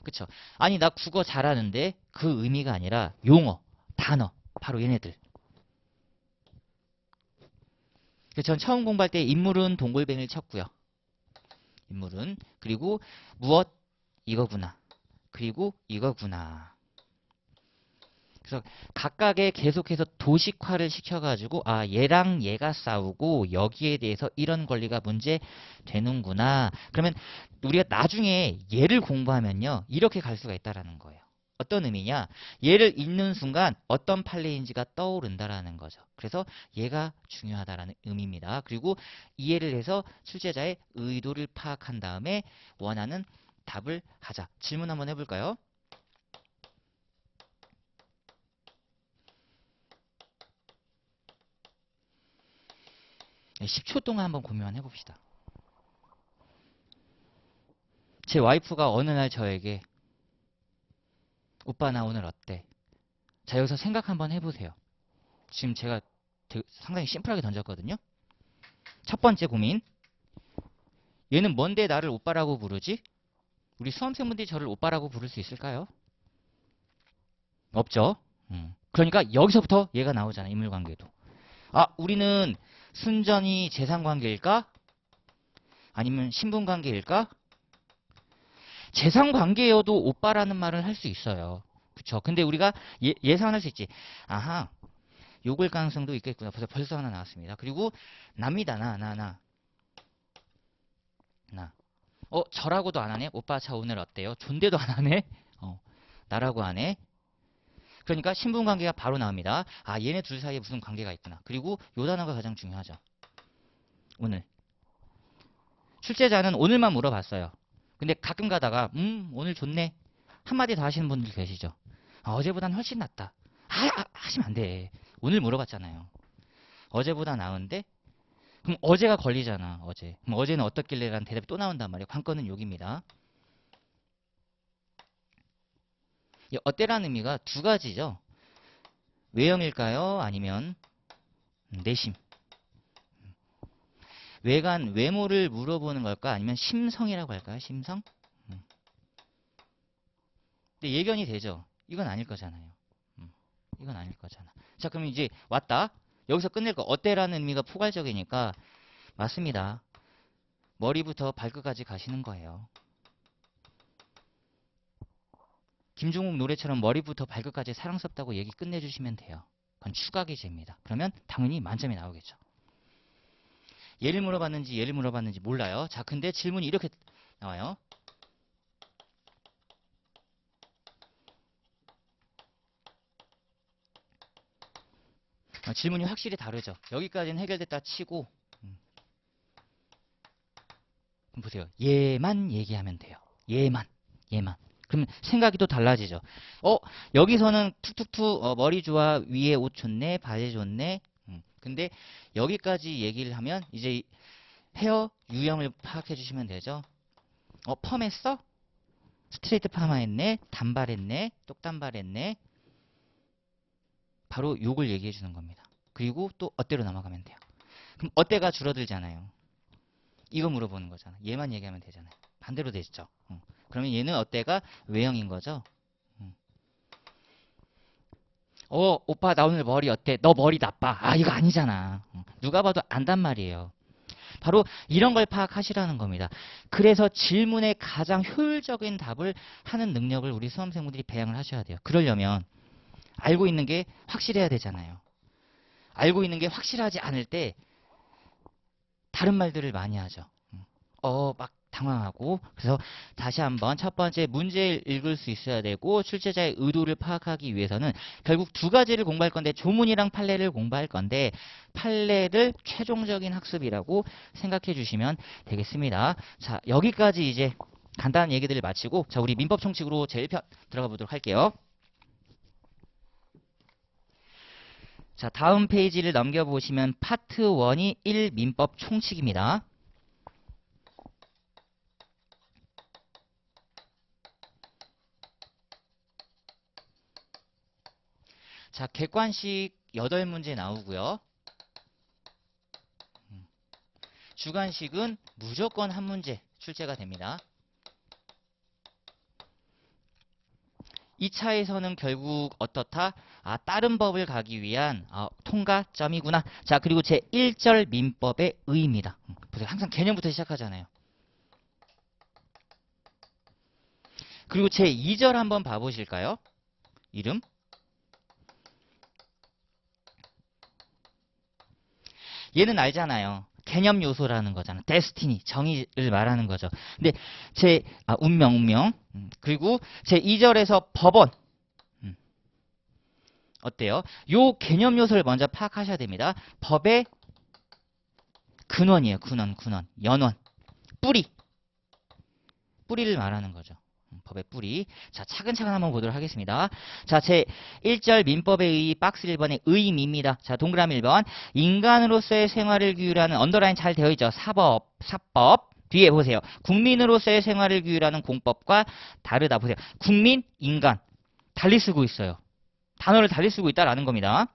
그쵸? 아니 나 국어 잘하는데 그 의미가 아니라 용어, 단어, 바로 얘네들. 전 처음 공부할 때 인물은 동글뱅이를 쳤고요. 인물은. 그리고 무엇? 이거구나. 그리고 이거구나. 그래서 각각의 계속해서 도식화를 시켜가지고 아 얘랑 얘가 싸우고 여기에 대해서 이런 권리가 문제 되는구나. 그러면 우리가 나중에 얘를 공부하면요. 이렇게 갈 수가 있다라는 거예요. 어떤 의미냐? 얘를 읽는 순간 어떤 판례인지가 떠오른다라는 거죠. 그래서 얘가 중요하다라는 의미입니다. 그리고 이해를 해서 출제자의 의도를 파악한 다음에 원하는 답을 하자. 질문 한번 해볼까요? 10초 동안 한번 고민만 해봅시다. 제 와이프가 어느 날 저에게 오빠 나 오늘 어때? 자 여기서 생각 한번 해보세요. 지금 제가 상당히 심플하게 던졌거든요. 첫 번째 고민. 얘는 뭔데 나를 오빠라고 부르지? 우리 수험생분들이 저를 오빠라고 부를 수 있을까요? 없죠. 그러니까 여기서부터 얘가 나오잖아. 인물관계도. 아 우리는 순전히 재산관계일까? 아니면 신분관계일까? 재산 관계여도 오빠라는 말을 할 수 있어요. 그쵸? 근데 우리가 예상할 수 있지. 아하, 욕을 가능성도 있겠구나. 벌써 하나 나왔습니다. 그리고 납니다. 나. 저라고도 안 하네? 오빠 차 오늘 어때요? 존대도 안 하네? 나라고 하네? 그러니까 신분관계가 바로 나옵니다. 아, 얘네 둘 사이에 무슨 관계가 있구나. 그리고 요 단어가 가장 중요하죠. 오늘. 출제자는 오늘만 물어봤어요. 근데 가끔 가다가 오늘 좋네. 한마디 더 하시는 분들 계시죠. 어제보단 훨씬 낫다. 하시면 안 돼. 오늘 물어봤잖아요. 어제보다 나은데? 그럼 어제가 걸리잖아. 어제. 그럼 어제는 어떻길래 라는 대답이 또 나온단 말이에요. 관건은 여기입니다. 이 어때라는 의미가 두 가지죠. 외형일까요? 아니면 내심. 외모를 물어보는 걸까? 아니면 심성이라고 할까요? 심성? 근데 예견이 되죠. 이건 아닐 거잖아요. 이건 아닐 거잖아. 자, 그럼 이제 왔다. 여기서 끝낼 거. 어때라는 의미가 포괄적이니까 맞습니다. 머리부터 발끝까지 가시는 거예요. 김종국 노래처럼 머리부터 발끝까지 사랑스럽다고 얘기 끝내주시면 돼요. 그건 추가 기재입니다. 그러면 당연히 만점이 나오겠죠. 얘를 물어봤는지 몰라요. 자, 근데 질문이 이렇게 나와요. 질문이 확실히 다르죠. 여기까지는 해결됐다 치고 보세요. 얘만 얘기하면 돼요. 얘만. 그러면 생각이 또 달라지죠. 여기서는 툭툭툭 머리 좋아, 위에 옷 좋네, 바지 좋네. 근데 여기까지 얘기를 하면 이제 헤어 유형을 파악해 주시면 되죠. 펌했어? 스트레이트 파마했네, 단발했네, 똑단발했네. 바로 욕을 얘기해 주는 겁니다. 그리고 또 어때로 넘어가면 돼요. 그럼 어때가 줄어들잖아요. 이거 물어보는 거잖아. 얘만 얘기하면 되잖아요. 반대로 되죠. 그러면 얘는 어때가 외형인 거죠. 오빠 나 오늘 머리 어때? 너 머리 나빠. 이거 아니잖아. 누가 봐도 안단 말이에요. 바로 이런 걸 파악하시라는 겁니다. 그래서 질문에 가장 효율적인 답을 하는 능력을 우리 수험생분들이 배양을 하셔야 돼요. 그러려면 알고 있는 게 확실해야 되잖아요. 알고 있는 게 확실하지 않을 때 다른 말들을 많이 하죠. 막 당황하고. 그래서 다시 한번 첫 번째 문제를 읽을 수 있어야 되고 출제자의 의도를 파악하기 위해서는 결국 두 가지를 공부할 건데 조문이랑 판례를 공부할 건데 판례를 최종적인 학습이라고 생각해 주시면 되겠습니다. 자, 여기까지 이제 간단한 얘기들을 마치고 자, 우리 민법 총칙으로 제1편 들어가 보도록 할게요. 자, 다음 페이지를 넘겨보시면 파트 1이 1 민법 총칙입니다. 자, 객관식 8문제 나오고요. 주관식은 무조건 한 문제 출제가 됩니다. 2차에서는 결국 어떻다? 다른 법을 가기 위한 통과점이구나. 자, 그리고 제1절 민법의 의의입니다. 보세요. 항상 개념부터 시작하잖아요. 그리고 제2절 한번 봐보실까요? 이름. 얘는 알잖아요. 개념 요소라는 거잖아. 데스티니, 정의를 말하는 거죠. 근데 운명. 그리고 제2절에서 법원. 어때요? 요 개념 요소를 먼저 파악하셔야 됩니다. 법의 근원이에요. 근원. 연원. 뿌리를 말하는 거죠. 법의 뿌리. 자, 차근차근 한번 보도록 하겠습니다. 자, 제1절 민법의 의의 박스 1번의 의미입니다. 자, 동그라미 1번. 인간으로서의 생활을 규율하는 언더라인 잘 되어 있죠. 사법. 뒤에 보세요. 국민으로서의 생활을 규율하는 공법과 다르다. 보세요. 국민, 인간. 달리 쓰고 있어요. 단어를 달리 쓰고 있다라는 겁니다.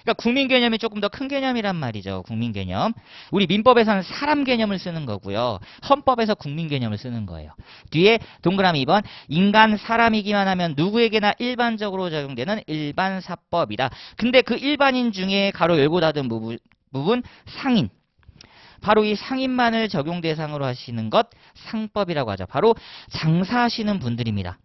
그러니까 국민 개념이 조금 더 큰 개념이란 말이죠. 국민 개념. 우리 민법에서는 사람 개념을 쓰는 거고요. 헌법에서 국민 개념을 쓰는 거예요. 뒤에 동그라미 2번. 인간 사람이기만 하면 누구에게나 일반적으로 적용되는 일반사법이다. 근데 그 일반인 중에 가로 열고 닫은 부분 상인. 바로 이 상인만을 적용 대상으로 하시는 것 상법이라고 하죠. 바로 장사하시는 분들입니다.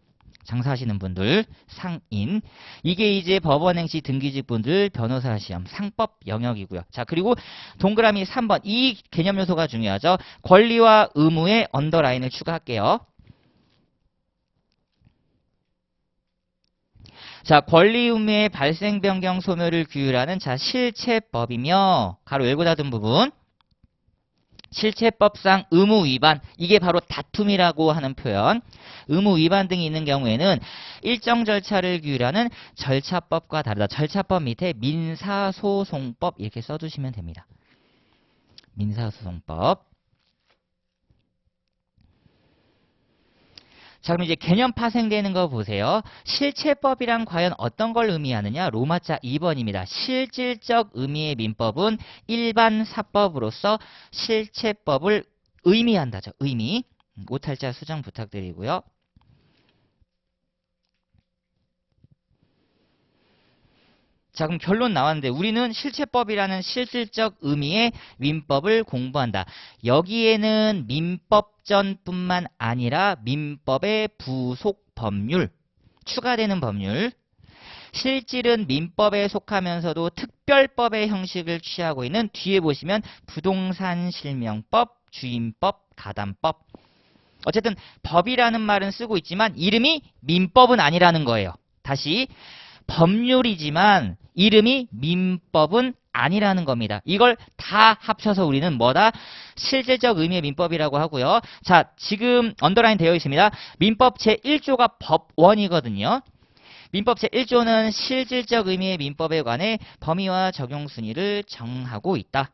장사하시는 분들, 상인. 이게 이제 법원행시 등기직 분들 변호사 시험 상법 영역이고요. 자, 그리고 동그라미 3번. 이 개념 요소가 중요하죠. 권리와 의무에 언더라인을 추가할게요. 자, 권리 의무의 발생 변경 소멸을 규율하는 자, 실체법이며 가로 열고 닫은 부분. 실체법상 의무 위반, 이게 바로 다툼이라고 하는 표현. 의무 위반 등이 있는 경우에는 일정 절차를 규율하는 절차법과 다르다. 절차법 밑에 민사소송법 이렇게 써두시면 됩니다. 민사소송법. 자, 그럼 이제 개념 파생되는 거 보세요. 실체법이란 과연 어떤 걸 의미하느냐? 로마자 2번입니다. 실질적 의미의 민법은 일반 사법으로서 실체법을 의미한다죠. 의미. 오탈자 수정 부탁드리고요. 자, 그럼 결론 나왔는데 우리는 실체법이라는 실질적 의미의 민법을 공부한다. 여기에는 민법전뿐만 아니라 민법의 부속 법률, 추가되는 법률, 실질은 민법에 속하면서도 특별법의 형식을 취하고 있는 뒤에 보시면 부동산 실명법, 주임법, 가담법. 어쨌든 법이라는 말은 쓰고 있지만 이름이 민법은 아니라는 거예요. 다시 법률이지만 이름이 민법은 아니라는 겁니다. 이걸 다 합쳐서 우리는 뭐다? 실질적 의미의 민법이라고 하고요. 자, 지금 언더라인 되어 있습니다. 민법 제1조가 법원이거든요. 민법 제1조는 실질적 의미의 민법에 관해 범위와 적용 순위를 정하고 있다.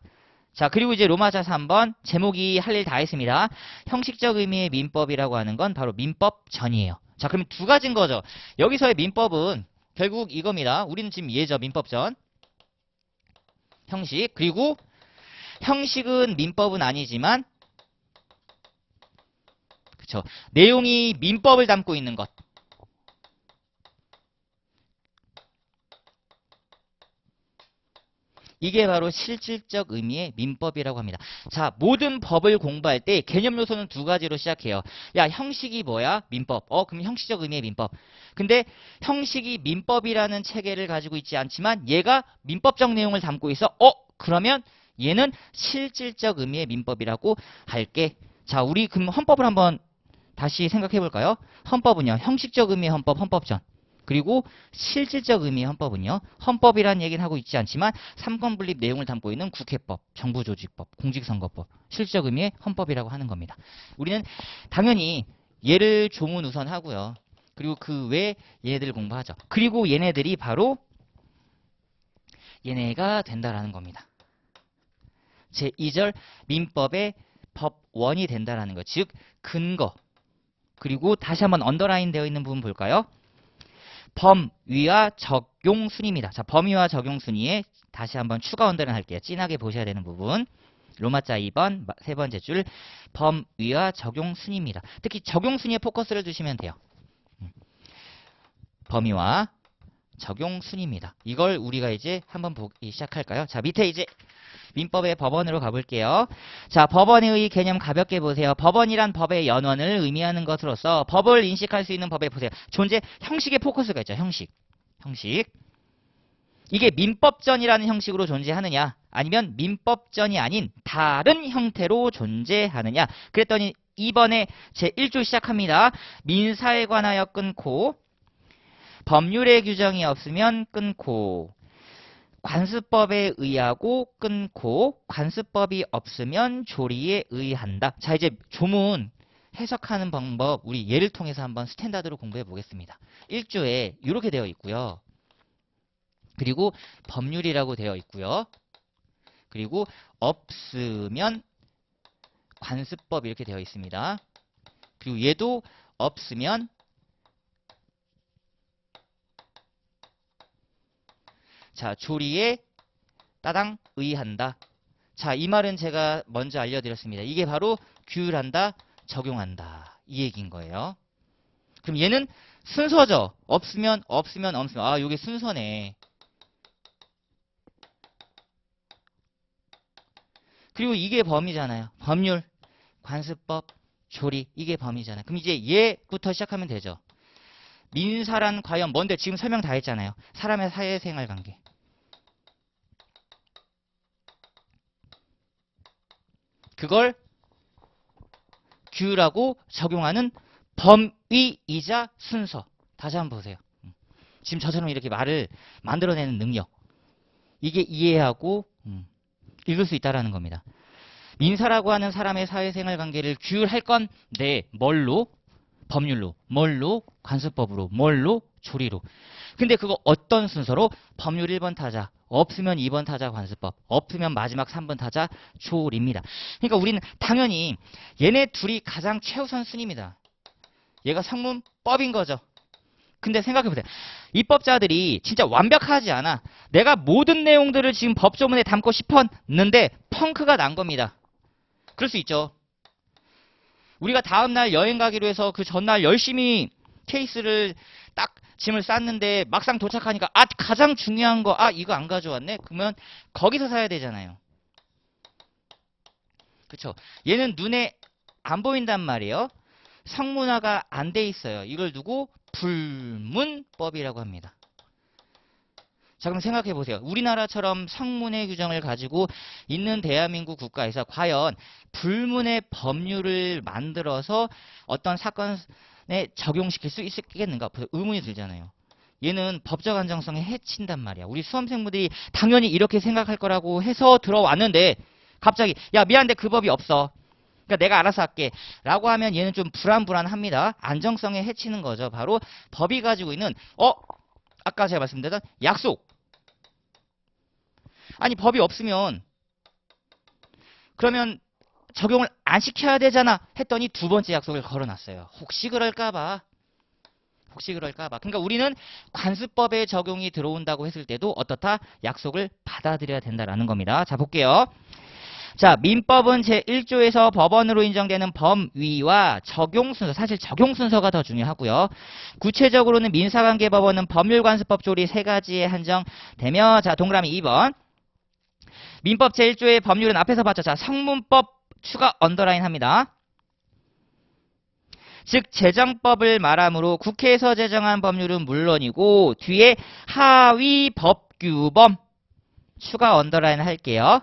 자, 그리고 이제 로마자 3번 제목이 할 일 다 했습니다. 형식적 의미의 민법이라고 하는 건 바로 민법전이에요. 자, 그러면 두 가지인 거죠. 여기서의 민법은 결국 이겁니다. 우리는 지금 예죠. 민법전. 형식. 그리고 형식은 민법은 아니지만 그쵸. 내용이 민법을 담고 있는 것. 이게 바로 실질적 의미의 민법이라고 합니다. 자, 모든 법을 공부할 때 개념 요소는 두 가지로 시작해요. 야, 형식이 뭐야? 민법. 그럼 형식적 의미의 민법. 근데 형식이 민법이라는 체계를 가지고 있지 않지만 얘가 민법적 내용을 담고 있어. 그러면 얘는 실질적 의미의 민법이라고 할게. 자, 우리 그럼 헌법을 한번 다시 생각해 볼까요? 헌법은요. 형식적 의미의 헌법, 헌법전. 그리고 실질적 의미의 헌법은요. 헌법이라는 얘기는 하고 있지 않지만 삼권 분립 내용을 담고 있는 국회법, 정부조직법, 공직선거법, 실질적 의미의 헌법이라고 하는 겁니다. 우리는 당연히 얘를 조문 우선하고요. 그리고 그 외 얘네들을 공부하죠. 그리고 얘네들이 바로 얘네가 된다라는 겁니다. 제2절 민법의 법원이 된다라는 것. 즉 근거. 그리고 다시 한번 언더라인 되어 있는 부분 볼까요? 범위와 적용 순위입니다. 자, 범위와 적용 순위에 다시 한번 추가 언더라인 할게요. 진하게 보셔야 되는 부분. 로마자 2번, 세 번째 줄 범위와 적용 순위입니다. 특히 적용 순위에 포커스를 두시면 돼요. 범위와 적용 순위입니다. 이걸 우리가 이제 한번 보기 시작할까요? 자, 밑에 이제 민법의 법원으로 가볼게요. 자, 법원의 개념 가볍게 보세요. 법원이란 법의 연원을 의미하는 것으로서 법을 인식할 수 있는 법에 보세요. 존재 형식에 포커스가 있죠. 형식. 이게 민법전이라는 형식으로 존재하느냐 아니면 민법전이 아닌 다른 형태로 존재하느냐. 그랬더니 2번에 제1조 시작합니다. 민사에 관하여 끊고 법률의 규정이 없으면 끊고 관습법에 의하고 끊고 관습법이 없으면 조리에 의한다. 자, 이제 조문 해석하는 방법 우리 예를 통해서 한번 스탠다드로 공부해 보겠습니다. 1조에 이렇게 되어 있고요. 그리고 법률이라고 되어 있고요. 그리고 없으면 관습법 이렇게 되어 있습니다. 그리고 얘도 없으면 자, 조리에 따당 의한다. 자, 이 말은 제가 먼저 알려드렸습니다. 이게 바로 규율한다, 적용한다. 이 얘기인 거예요. 그럼 얘는 순서죠. 없으면. 아, 이게 순서네. 그리고 이게 범위잖아요. 법률, 관습법, 조리 이게 범위잖아요. 그럼 이제 얘부터 시작하면 되죠. 민사란 과연 뭔데? 지금 설명 다 했잖아요. 사람의 사회생활 관계. 그걸 규율하고 적용하는 범위이자 순서. 다시 한번 보세요. 지금 저처럼 이렇게 말을 만들어내는 능력. 이게 이해하고 읽을 수 있다라는 겁니다. 민사라고 하는 사람의 사회생활 관계를 규율할 건데 뭘로? 법률로. 뭘로? 관습법으로. 뭘로? 조리로. 근데 그거 어떤 순서로? 법률 1번 타자. 없으면 2번 타자 관습법. 없으면 마지막 3번 타자 조리입니다. 그러니까 우리는 당연히 얘네 둘이 가장 최우선 순위입니다. 얘가 성문법인 거죠. 근데 생각해보세요. 입법자들이 진짜 완벽하지 않아. 내가 모든 내용들을 지금 법조문에 담고 싶었는데 펑크가 난 겁니다. 그럴 수 있죠. 우리가 다음날 여행 가기로 해서 그 전날 열심히 케이스를 딱 짐을 쌌는데 막상 도착하니까 가장 중요한 거 이거 안 가져왔네? 그러면 거기서 사야 되잖아요. 그쵸? 얘는 눈에 안 보인단 말이에요. 성문화가 안 돼 있어요. 이걸 두고 불문법이라고 합니다. 자, 그럼 생각해 보세요. 우리나라처럼 성문의 규정을 가지고 있는 대한민국 국가에서 과연 불문의 법률을 만들어서 어떤 사건에 적용시킬 수 있겠는가? 의문이 들잖아요. 얘는 법적 안정성에 해친단 말이야. 우리 수험생분들이 당연히 이렇게 생각할 거라고 해서 들어왔는데 갑자기 야 미안한데 그 법이 없어. 그러니까 내가 알아서 할게 라고 하면 얘는 좀 불안합니다. 안정성에 해치는 거죠. 바로 법이 가지고 있는 아까 제가 말씀드렸던 약속. 아니 법이 없으면 그러면 적용을 안 시켜야 되잖아 했더니 두 번째 약속을 걸어놨어요. 혹시 그럴까봐. 그러니까 우리는 관습법에 적용이 들어온다고 했을 때도 어떻다? 약속을 받아들여야 된다라는 겁니다. 자 볼게요. 자, 민법은 제1조에서 법원으로 인정되는 범위와 적용 순서, 사실 적용 순서가 더 중요하고요. 구체적으로는 민사관계법원은 법률관습법 조리 세 가지에 한정되며, 자, 동그라미 2번. 민법 제1조의 법률은 앞에서 봤죠. 자, 성문법 추가 언더라인 합니다. 즉, 제정법을 말하므로 국회에서 제정한 법률은 물론이고, 뒤에 하위 법규범 추가 언더라인 할게요.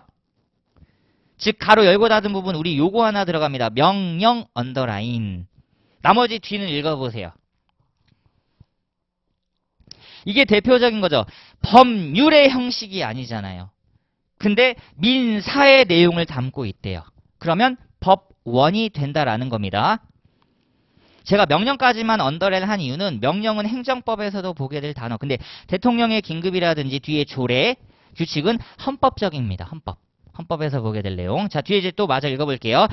즉 가로 열고 닫은 부분 우리 요거 하나 들어갑니다. 명령 언더라인. 나머지 뒤는 읽어보세요. 이게 대표적인 거죠. 법률의 형식이 아니잖아요. 근데 민사의 내용을 담고 있대요. 그러면 법원이 된다라는 겁니다. 제가 명령까지만 언더라인 한 이유는 명령은 행정법에서도 보게 될 단어. 근데 대통령의 긴급이라든지 뒤에 조례, 규칙은 헌법적입니다. 헌법에서 보게 될 내용. 자, 뒤에 이제 또 마저 읽어볼게요.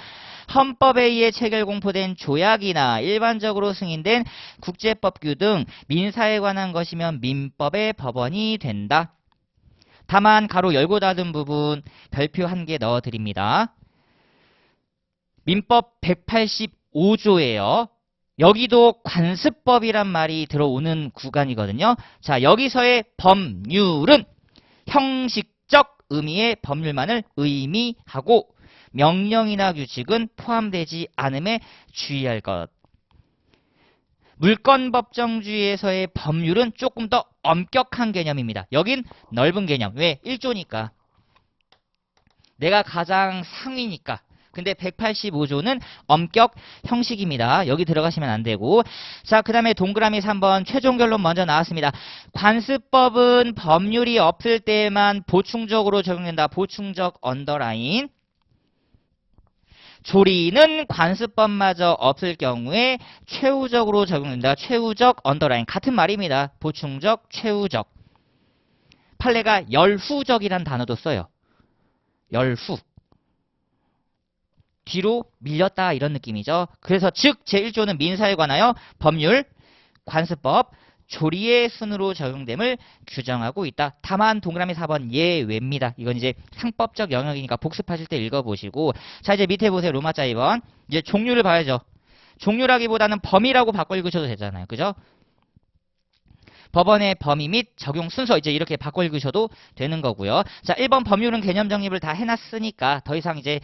헌법에 의해 체결 공포된 조약이나 일반적으로 승인된 국제법규 등 민사에 관한 것이면 민법의 법원이 된다. 다만 가로 열고 닫은 부분 별표 한 개 넣어드립니다. 민법 185조예요. 여기도 관습법이란 말이 들어오는 구간이거든요. 자, 여기서의 법률은 형식적 의미의 법률만을 의미하고 명령이나 규칙은 포함되지 않음에 주의할 것. 물권법정주의에서의 법률은 조금 더 엄격한 개념입니다. 여긴 넓은 개념. 왜? 1조니까. 내가 가장 상위니까. 근데 185조는 엄격 형식입니다. 여기 들어가시면 안 되고. 자, 그 다음에 동그라미 3번 최종 결론 먼저 나왔습니다. 관습법은 법률이 없을 때만 보충적으로 적용된다. 보충적 언더라인. 조리는 관습법마저 없을 경우에 최우적으로 적용된다. 최우적 언더라인. 같은 말입니다. 보충적, 최우적. 판례가 열후적이란 단어도 써요. 열후. 뒤로 밀렸다 이런 느낌이죠. 그래서 즉 제1조는 민사에 관하여 법률, 관습법, 조리의 순으로 적용됨을 규정하고 있다. 다만 동그라미 4번 예외입니다. 이건 이제 상법적 영역이니까 복습하실 때 읽어보시고. 자, 이제 밑에 보세요. 로마자 2번. 이제 종류를 봐야죠. 종류라기보다는 범위라고 바꿔 읽으셔도 되잖아요. 그죠? 법원의 범위 및 적용 순서 이제 이렇게 바꿔 읽으셔도 되는 거고요. 자, 1번 법률은 개념 정립을 다 해놨으니까 더 이상 이제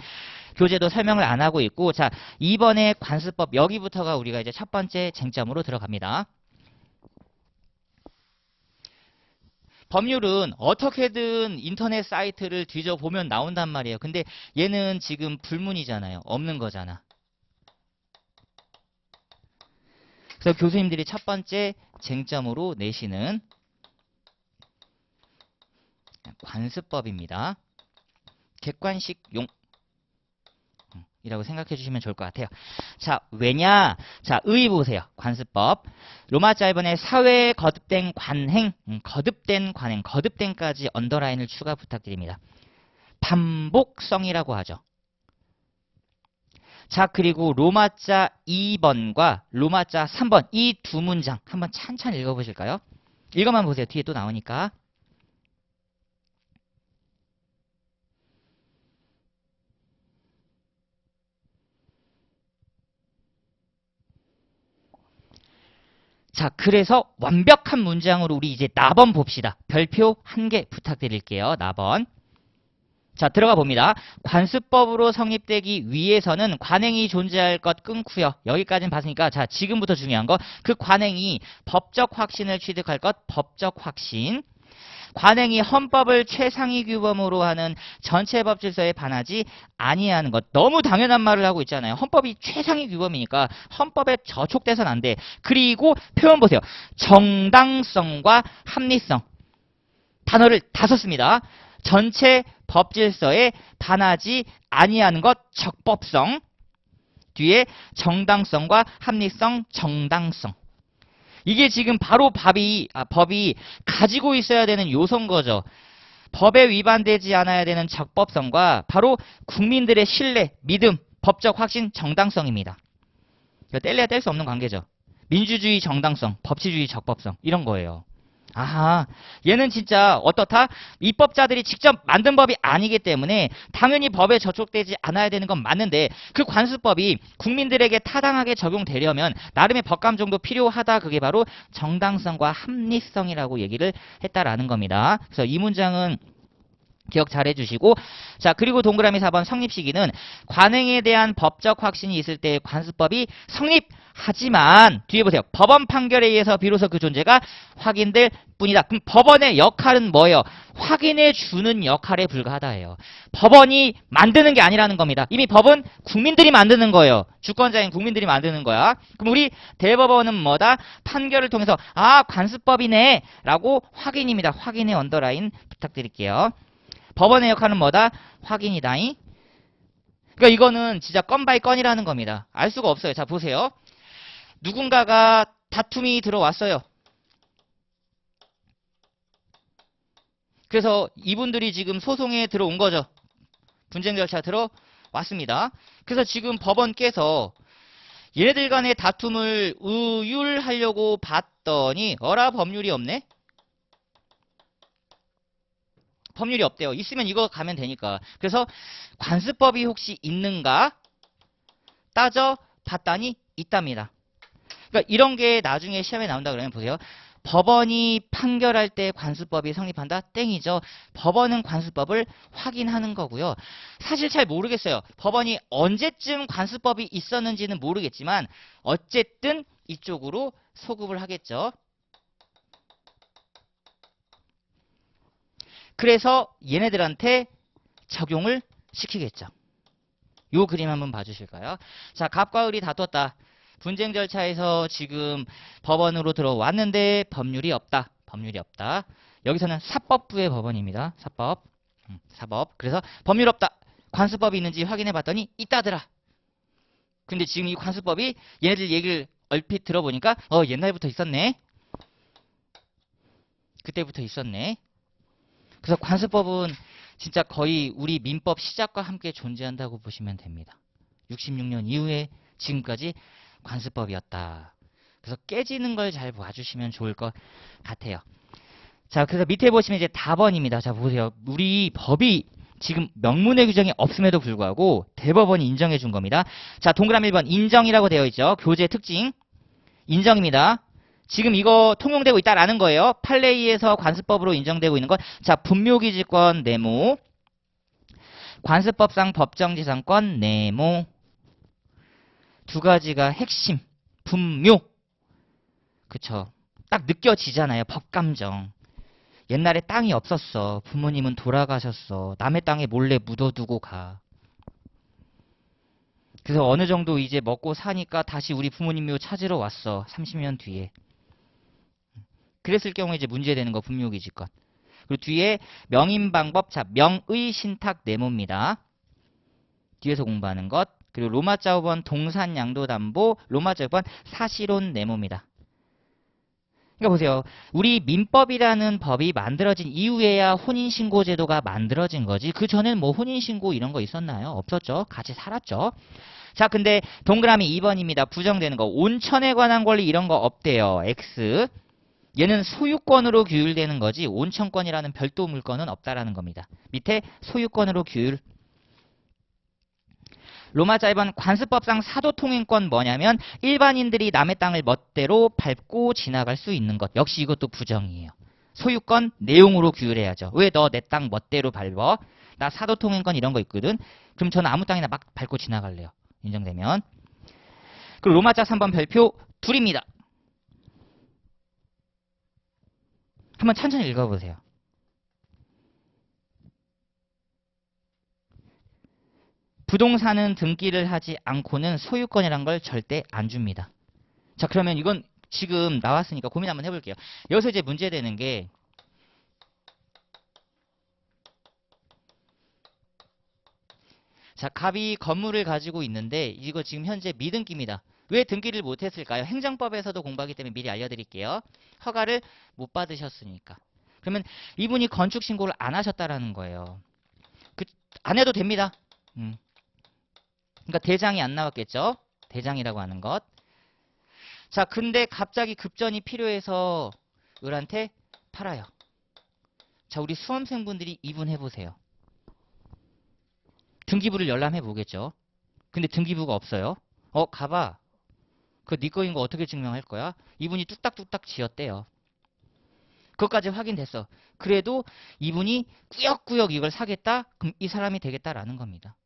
교재도 설명을 안 하고 있고, 자, 2번의 관습법 여기부터가 우리가 이제 첫 번째 쟁점으로 들어갑니다. 법률은 어떻게든 인터넷 사이트를 뒤져보면 나온단 말이에요. 근데 얘는 지금 불문이잖아요. 없는 거잖아. 그래서 교수님들이 첫 번째 쟁점으로 내시는 관습법입니다. 객관식용 이라고 생각해 주시면 좋을 것 같아요. 자, 왜냐? 자, 의 보세요. 관습법. 로마자 1번에 사회에 거듭된 관행, 거듭된 관행, 거듭된까지 언더라인을 추가 부탁드립니다. 반복성이라고 하죠. 자, 그리고 로마자 2번과 로마자 3번 이 두 문장 한번 찬찬히 읽어보실까요? 이것만 보세요. 뒤에 또 나오니까. 자, 그래서 완벽한 문장으로 우리 이제 나번 봅시다. 별표 1개 부탁드릴게요. 나번. 자, 들어가 봅니다. 관습법으로 성립되기 위해서는 관행이 존재할 것 끊고요. 여기까지는 봤으니까 자, 지금부터 중요한 거. 그 관행이 법적 확신을 취득할 것, 법적 확신. 관행이 헌법을 최상위 규범으로 하는 전체 법 질서에 반하지 아니하는 것. 너무 당연한 말을 하고 있잖아요. 헌법이 최상위 규범이니까 헌법에 저촉돼서는 안 돼. 그리고 표현 보세요. 정당성과 합리성. 단어를 다 썼습니다. 전체 법 질서에 반하지 아니하는 것, 적법성. 뒤에 정당성과 합리성, 정당성. 이게 지금 바로 법이 가지고 있어야 되는 요소인 거죠. 법에 위반되지 않아야 되는 적법성과 바로 국민들의 신뢰, 믿음, 법적 확신, 정당성입니다. 뗄래야 뗄 수 없는 관계죠. 민주주의 정당성, 법치주의 적법성 이런 거예요. 아하, 얘는 진짜 어떻다? 입법자들이 직접 만든 법이 아니기 때문에 당연히 법에 저촉되지 않아야 되는 건 맞는데 그 관습법이 국민들에게 타당하게 적용되려면 나름의 법감 정도 필요하다. 그게 바로 정당성과 합리성이라고 얘기를 했다라는 겁니다. 그래서 이 문장은 기억 잘 해주시고, 자, 그리고 동그라미 4번 성립 시기는 관행에 대한 법적 확신이 있을 때 관습법이 성립하지만 뒤에 보세요. 법원 판결에 의해서 비로소 그 존재가 확인될 뿐이다. 그럼 법원의 역할은 뭐예요? 확인해 주는 역할에 불과하다예요. 법원이 만드는 게 아니라는 겁니다. 이미 법은 국민들이 만드는 거예요. 주권자인 국민들이 만드는 거야. 그럼 우리 대법원은 뭐다? 판결을 통해서 아, 관습법이네 라고 확인입니다. 확인의 언더라인 부탁드릴게요. 법원의 역할은 뭐다? 확인이다잉. 그러니까 이거는 진짜 건 바이 건이라는 겁니다. 알 수가 없어요. 자, 보세요. 누군가가 다툼이 들어왔어요. 그래서 이분들이 지금 소송에 들어온 거죠. 분쟁 절차 들어왔습니다. 그래서 지금 법원께서 얘네들 간의 다툼을 의율하려고 봤더니 어라, 법률이 없네? 법률이 없대요. 있으면 이거 가면 되니까. 그래서 관습법이 혹시 있는가 따져 봤더니 있답니다. 그러니까 이런 게 나중에 시험에 나온다 그러면 보세요. 법원이 판결할 때 관습법이 성립한다? 땡이죠. 법원은 관습법을 확인하는 거고요. 사실 잘 모르겠어요. 법원이 언제쯤 관습법이 있었는지는 모르겠지만 어쨌든 이쪽으로 소급을 하겠죠. 그래서 얘네들한테 적용을 시키겠죠. 요 그림 한번 봐주실까요? 자, 갑과 을이 다퉜다. 분쟁 절차에서 지금 법원으로 들어왔는데 법률이 없다. 법률이 없다. 여기서는 사법부의 법원입니다. 사법. 사법. 그래서 법률 없다. 관습법이 있는지 확인해 봤더니 있다더라. 근데 지금 이 관습법이 얘네들 얘기를 얼핏 들어보니까 옛날부터 있었네. 그때부터 있었네. 그래서 관습법은 진짜 거의 우리 민법 시작과 함께 존재한다고 보시면 됩니다. 66년 이후에 지금까지 관습법이었다. 그래서 깨지는 걸 잘 봐주시면 좋을 것 같아요. 자, 그래서 밑에 보시면 이제 답원입니다. 자, 보세요. 우리 법이 지금 명문의 규정이 없음에도 불구하고 대법원이 인정해 준 겁니다. 자, 동그라미 1번 인정이라고 되어 있죠. 교재 특징. 인정입니다. 지금 이거 통용되고 있다라는 거예요. 판례위에서 관습법으로 인정되고 있는 건 자, 분묘기지권 네모, 관습법상 법정지상권 네모, 두 가지가 핵심, 분묘. 그쵸. 딱 느껴지잖아요. 법감정. 옛날에 땅이 없었어. 부모님은 돌아가셨어. 남의 땅에 몰래 묻어두고 가. 그래서 어느 정도 이제 먹고 사니까 다시 우리 부모님 묘 찾으러 왔어. 30년 뒤에. 그랬을 경우에 이제 문제되는 거 분묘기지권. 그리고 뒤에 명인방법, 자, 명의 신탁 네모입니다. 뒤에서 공부하는 것. 그리고 로마자 5번 동산양도담보, 로마자 6번 사실혼 네모입니다. 그러니까 보세요. 우리 민법이라는 법이 만들어진 이후에야 혼인신고제도가 만들어진 거지. 그 전에는 뭐 혼인신고 이런 거 있었나요? 없었죠. 같이 살았죠. 자, 근데 동그라미 2번입니다. 부정되는 거. 온천에 관한 권리 이런 거 없대요. X. 얘는 소유권으로 규율되는 거지 온천권이라는 별도 물건은 없다라는 겁니다. 밑에 소유권으로 규율. 로마자 1번 관습법상 사도통행권 뭐냐면 일반인들이 남의 땅을 멋대로 밟고 지나갈 수 있는 것. 역시 이것도 부정이에요. 소유권 내용으로 규율해야죠. 왜 너 내 땅 멋대로 밟어? 나 사도통행권 이런 거 있거든. 그럼 저는 아무 땅이나 막 밟고 지나갈래요. 인정되면. 그리고 로마자 3번 별표 둘입니다. 한번 천천히 읽어보세요. 부동산은 등기를 하지 않고는 소유권이란 걸 절대 안 줍니다. 자, 그러면 이건 지금 나왔으니까 고민 한번 해볼게요. 여기서 이제 문제되는 게 자, 갑이 건물을 가지고 있는데 이거 지금 현재 미등기입니다. 왜 등기를 못했을까요? 행정법에서도 공부하기 때문에 미리 알려드릴게요. 허가를 못 받으셨으니까. 그러면 이분이 건축신고를 안 하셨다라는 거예요. 안 해도 됩니다. 그러니까 대장이 안 나왔겠죠? 대장이라고 하는 것. 자, 근데 갑자기 급전이 필요해서 을한테 팔아요. 자, 우리 수험생분들이 이분 해보세요. 등기부를 열람해 보겠죠. 근데 등기부가 없어요. 가봐. 그거 네 거인 거 어떻게 증명할 거야? 이분이 뚝딱뚝딱 지었대요. 그것까지 확인됐어. 그래도 이분이 꾸역꾸역 이걸 사겠다? 그럼 이 사람이 되겠다라는 겁니다.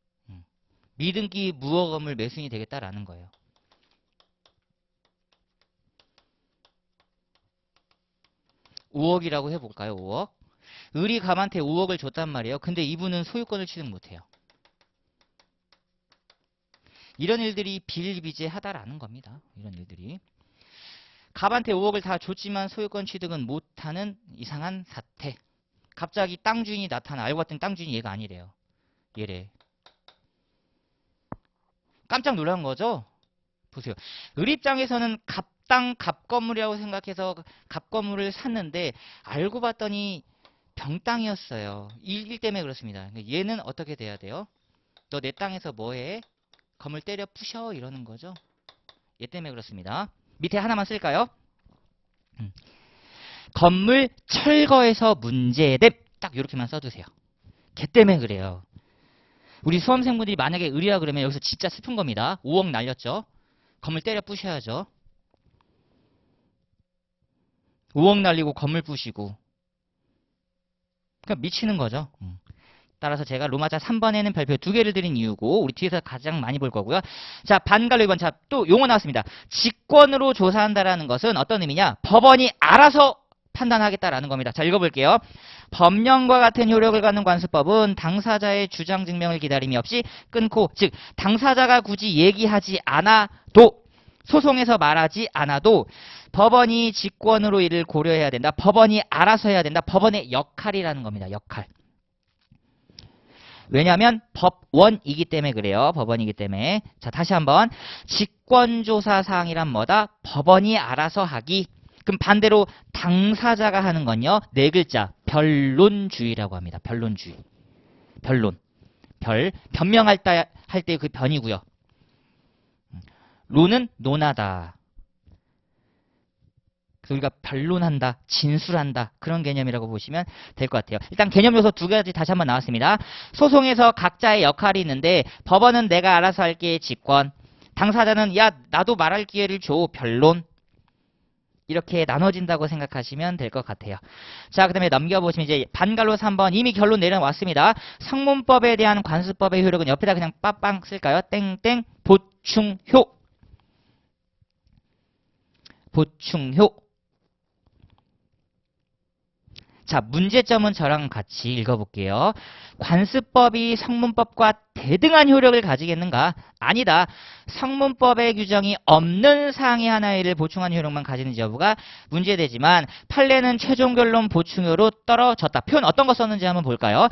미등기 무허 건물 매수인이 되겠다라는 거예요. (5억이라고) 해볼까요? 5억. 을이 갑한테 5억을 줬단 말이에요. 근데 이분은 소유권을 취득 못해요. 이런 일들이 비일비재하다라는 겁니다. 이런 일들이. 갑한테 5억을 다 줬지만 소유권 취득은 못하는 이상한 사태. 갑자기 땅 주인이 나타나. 알고 봤더니 땅 주인이 얘가 아니래요. 얘래. 깜짝 놀란 거죠? 보세요. 을 입장에서는 갑땅, 갑건물이라고 생각해서 갑건물을 샀는데 알고 봤더니 병땅이었어요. 일 때문에 그렇습니다. 얘는 어떻게 돼야 돼요? 너 내 땅에서 뭐해? 건물 때려 부셔 이러는 거죠. 얘 때문에 그렇습니다. 밑에 하나만 쓸까요? 건물 철거에서 문제됨. 딱 이렇게만 써두세요. 걔 때문에 그래요. 우리 수험생분들이 만약에 을이라 그러면 여기서 진짜 슬픈 겁니다. 5억 날렸죠. 건물 때려 부셔야죠. 5억 날리고 건물 부시고. 그러니까 미치는 거죠. 따라서 제가 로마자 3번에는 별표 2개를 드린 이유고 우리 뒤에서 가장 많이 볼 거고요. 자, 반갈로 2번. 자, 또 용어 나왔습니다. 직권으로 조사한다라는 것은 어떤 의미냐? 법원이 알아서 판단하겠다라는 겁니다. 자, 읽어볼게요. 법령과 같은 효력을 갖는 관습법은 당사자의 주장 증명을 기다림이 없이 끊고, 즉 당사자가 굳이 얘기하지 않아도, 소송에서 말하지 않아도 법원이 직권으로 이를 고려해야 된다. 법원이 알아서 해야 된다. 법원의 역할이라는 겁니다. 역할. 왜냐하면 법원이기 때문에 그래요. 법원이기 때문에. 자, 다시 한번. 직권조사사항이란 뭐다? 법원이 알아서 하기. 그럼 반대로 당사자가 하는 건요. 네 글자. 변론주의라고 합니다. 변론주의. 변론. 변명할 때 그 변이고요. 론은 논하다. 우리가 변론한다, 진술한다 그런 개념이라고 보시면 될 것 같아요. 일단 개념 요소 2가지 다시 한번 나왔습니다. 소송에서 각자의 역할이 있는데 법원은 내가 알아서 할게 직권, 당사자는 야 나도 말할 기회를 줘 변론. 이렇게 나눠진다고 생각하시면 될 것 같아요. 자, 그 다음에 넘겨보시면 이제 반갈로 3번 이미 결론 내려왔습니다. 성문법에 대한 관습법의 효력은 옆에다 그냥 빠빵 쓸까요? 땡땡 보충효. 보충효. 자, 문제점은 저랑 같이 읽어볼게요. 관습법이 성문법과 대등한 효력을 가지겠는가? 아니다. 성문법의 규정이 없는 사항의 하나를 보충한 효력만 가지는지 여부가 문제되지만 판례는 최종 결론 보충효로 떨어졌다. 표현 어떤 거 썼는지 한번 볼까요?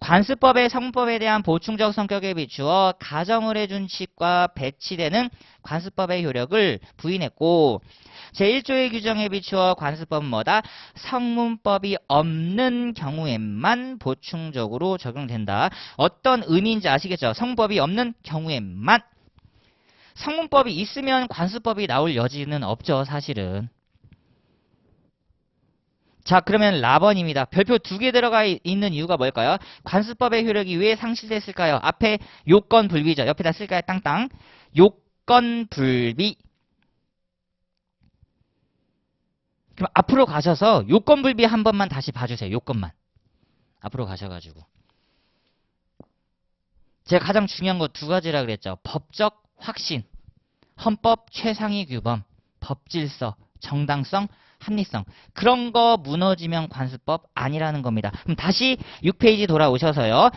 관습법의 성문법에 대한 보충적 성격에 비추어 가정의례 준칙과 배치되는 관습법의 효력을 부인했고 제1조의 규정에 비추어 관습법은 뭐다? 성문법이 없는 경우에만 보충적으로 적용된다. 어떤 의미인지 아시겠죠? 성문법이 없는 경우에만. 성문법이 있으면 관습법이 나올 여지는 없죠, 사실은. 자, 그러면 라번입니다. 별표 2개 들어가 있는 이유가 뭘까요? 관습법의 효력이 왜 상실됐을까요? 앞에 요건 불비죠. 옆에다 쓸까요? 땅땅. 요건 불비. 그럼 앞으로 가셔서 요건 불비 한 번만 다시 봐주세요. 요건만. 앞으로 가셔가지고. 제가 가장 중요한 거 2가지라 그랬죠. 법적 확신, 헌법 최상위 규범, 법질서, 정당성, 합리성. 그런 거 무너지면 관습법 아니라는 겁니다. 그럼 다시 6페이지 돌아오셔서요.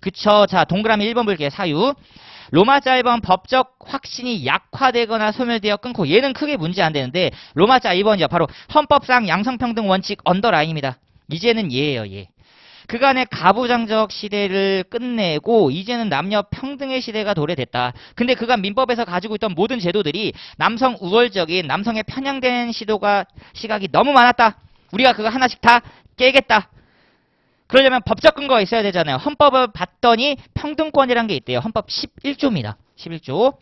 그쵸. 자, 동그라미 1번 볼게요. 사유. 로마자 1번 법적 확신이 약화되거나 소멸되어 끊고 얘는 크게 문제 안 되는데 로마자 2번이죠. 바로 헌법상 양성평등 원칙 언더라인입니다. 이제는 얘예요. 얘. 그간의 가부장적 시대를 끝내고 이제는 남녀 평등의 시대가 도래됐다. 근데 그간 민법에서 가지고 있던 모든 제도들이 남성 우월적인 남성의 편향된 시각이 너무 많았다. 우리가 그거 하나씩 다 깨겠다. 그러려면 법적 근거가 있어야 되잖아요. 헌법을 봤더니 평등권이라는 게 있대요. 헌법 11조입니다. 11조.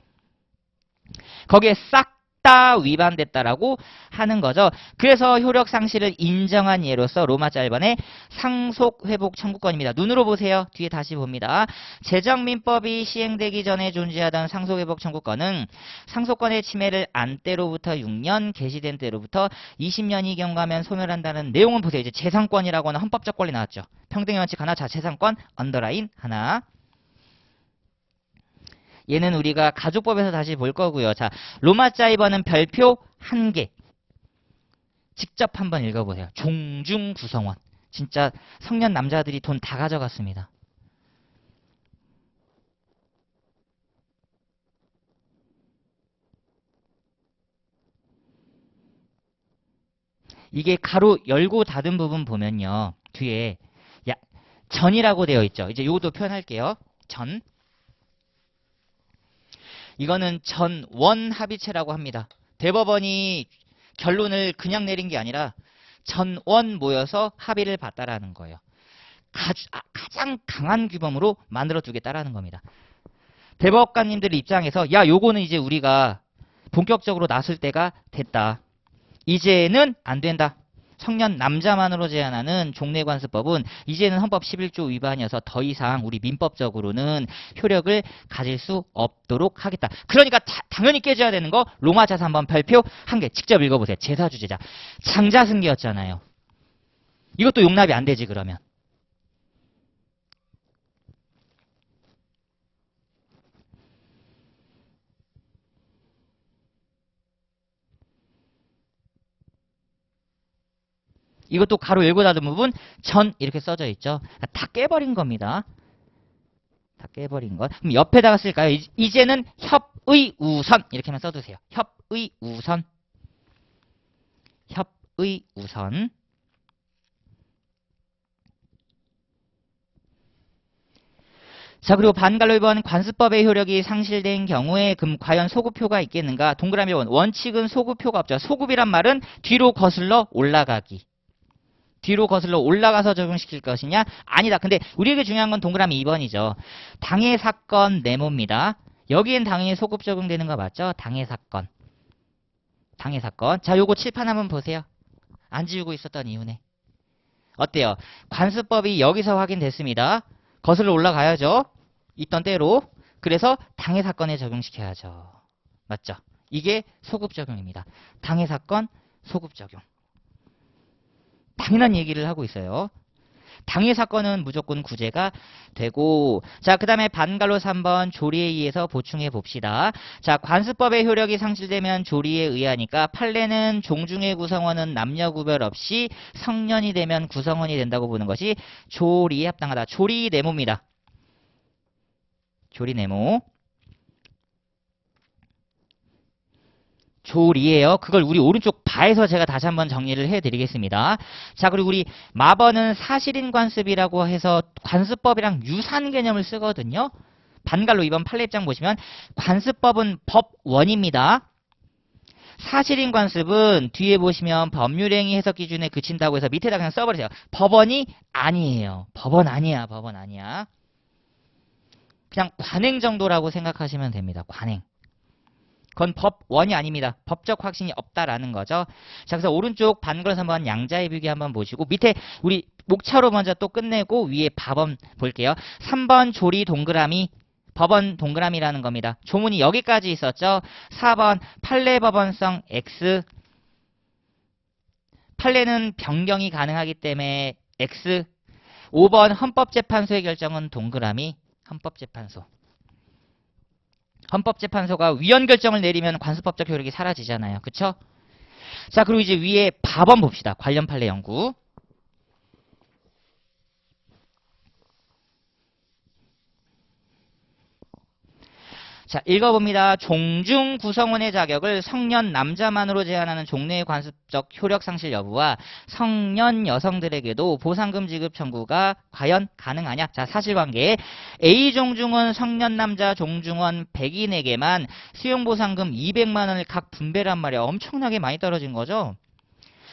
거기에 싹 다 위반됐다라고 하는 거죠. 그래서 효력 상실을 인정한 예로서 로마자 1번의 상속 회복 청구권입니다. 눈으로 보세요. 뒤에 다시 봅니다. 제정민법이 시행되기 전에 존재하던 상속 회복 청구권은 상속권의 침해를 안 때로부터 6년, 개시된 때로부터 20년이 경과하면 소멸한다는 내용은 보세요. 이제 재산권이라고 하는 헌법적 권리 나왔죠. 평등의 원칙 하나, 자 재산권 언더라인 하나. 얘는 우리가 가족법에서 다시 볼 거고요. 자, 로마자 2번은 별표 1개. 직접 한번 읽어보세요. 종중 구성원. 진짜 성년 남자들이 돈 다 가져갔습니다. 이게 가로 열고 닫은 부분 보면요. 뒤에 전이라고 되어 있죠. 이제 요것도 표현할게요. 전. 이거는 전원 합의체라고 합니다. 대법원이 결론을 그냥 내린 게 아니라 전원 모여서 합의를 봤다라는 거예요. 가장 강한 규범으로 만들어 두겠다라는 겁니다. 대법관님들 입장에서 야 요거는 이제 우리가 본격적으로 나설 때가 됐다. 이제는 안 된다. 성년 남자만으로 제한하는 종래관습법은 이제는 헌법 11조 위반이어서 더 이상 우리 민법적으로는 효력을 가질 수 없도록 하겠다. 그러니까 당연히 깨져야 되는 거 로마자 3번 별표 1개 직접 읽어보세요. 제사주제자. 장자승계였잖아요. 이것도 용납이 안 되지 그러면. 이것도 가로 열고 닫은 부분 전 이렇게 써져 있죠. 다 깨버린 겁니다. 다 깨버린 것. 그럼 옆에다가 쓸까요? 이제는 협의우선 이렇게만 써두세요. 협의우선. 협의우선. 자, 그리고 반갈로 1번 관습법의 효력이 상실된 경우에 그럼 과연 소급효가 있겠는가? 동그라미 1번 원칙은 소급효가 없죠. 소급이란 말은 뒤로 거슬러 올라가기. 뒤로 거슬러 올라가서 적용시킬 것이냐? 아니다. 근데 우리에게 중요한 건 동그라미 2번이죠. 당해 사건 네모입니다. 여기엔 당연히 소급 적용되는 거 맞죠? 당해 사건. 당해 사건. 자, 요거 칠판 한번 보세요. 안 지우고 있었던 이유네. 어때요? 관습법이 여기서 확인됐습니다. 거슬러 올라가야죠. 있던 때로. 그래서 당해 사건에 적용시켜야죠. 맞죠? 이게 소급 적용입니다. 당해 사건, 소급적용. 당연한 얘기를 하고 있어요. 당해 사건은 무조건 구제가 되고, 자, 그 다음에 반갈로 3번 조리에 의해서 보충해 봅시다. 자, 관습법의 효력이 상실되면 조리에 의하니까 판례는 종중의 구성원은 남녀 구별 없이 성년이 되면 구성원이 된다고 보는 것이 조리에 합당하다. 조리 네모입니다. 조리 네모. 조리예요. 그걸 우리 오른쪽 바에서 제가 다시 한번 정리를 해드리겠습니다. 자, 그리고 우리 마번은 사실인 관습이라고 해서 관습법이랑 유사한 개념을 쓰거든요. 반갈로 이번 판례 입장 보시면 관습법은 법원입니다. 사실인 관습은 뒤에 보시면 법률행위 해석 기준에 그친다고 해서 밑에다 그냥 써버리세요. 법원이 아니에요. 법원 아니야. 법원 아니야. 그냥 관행 정도라고 생각하시면 됩니다. 관행. 그건 법원이 아닙니다. 법적 확신이 없다라는 거죠. 자, 그래서 오른쪽 반글에서 한번 양자의 비교 한번 보시고 밑에 우리 목차로 먼저 또 끝내고 위에 밥원 볼게요. 3번 조리 동그라미 법원 동그라미라는 겁니다. 조문이 여기까지 있었죠. 4번 판례 법원성 X 판례는 변경이 가능하기 때문에 X 5번 헌법재판소의 결정은 동그라미 헌법재판소 헌법재판소가 위헌 결정을 내리면 관습법적 효력이 사라지잖아요. 그쵸? 자, 그리고 이제 위에 법원 봅시다. 관련 판례 연구. 자, 읽어봅니다. 종중 구성원의 자격을 성년 남자만으로 제한하는 종래의 관습적 효력 상실 여부와 성년 여성들에게도 보상금 지급 청구가 과연 가능하냐? 자, 사실관계. A 종중은 성년 남자 종중원 100인에게만 수용보상금 200만 원을 각 분배란 말이야. 엄청나게 많이 떨어진 거죠?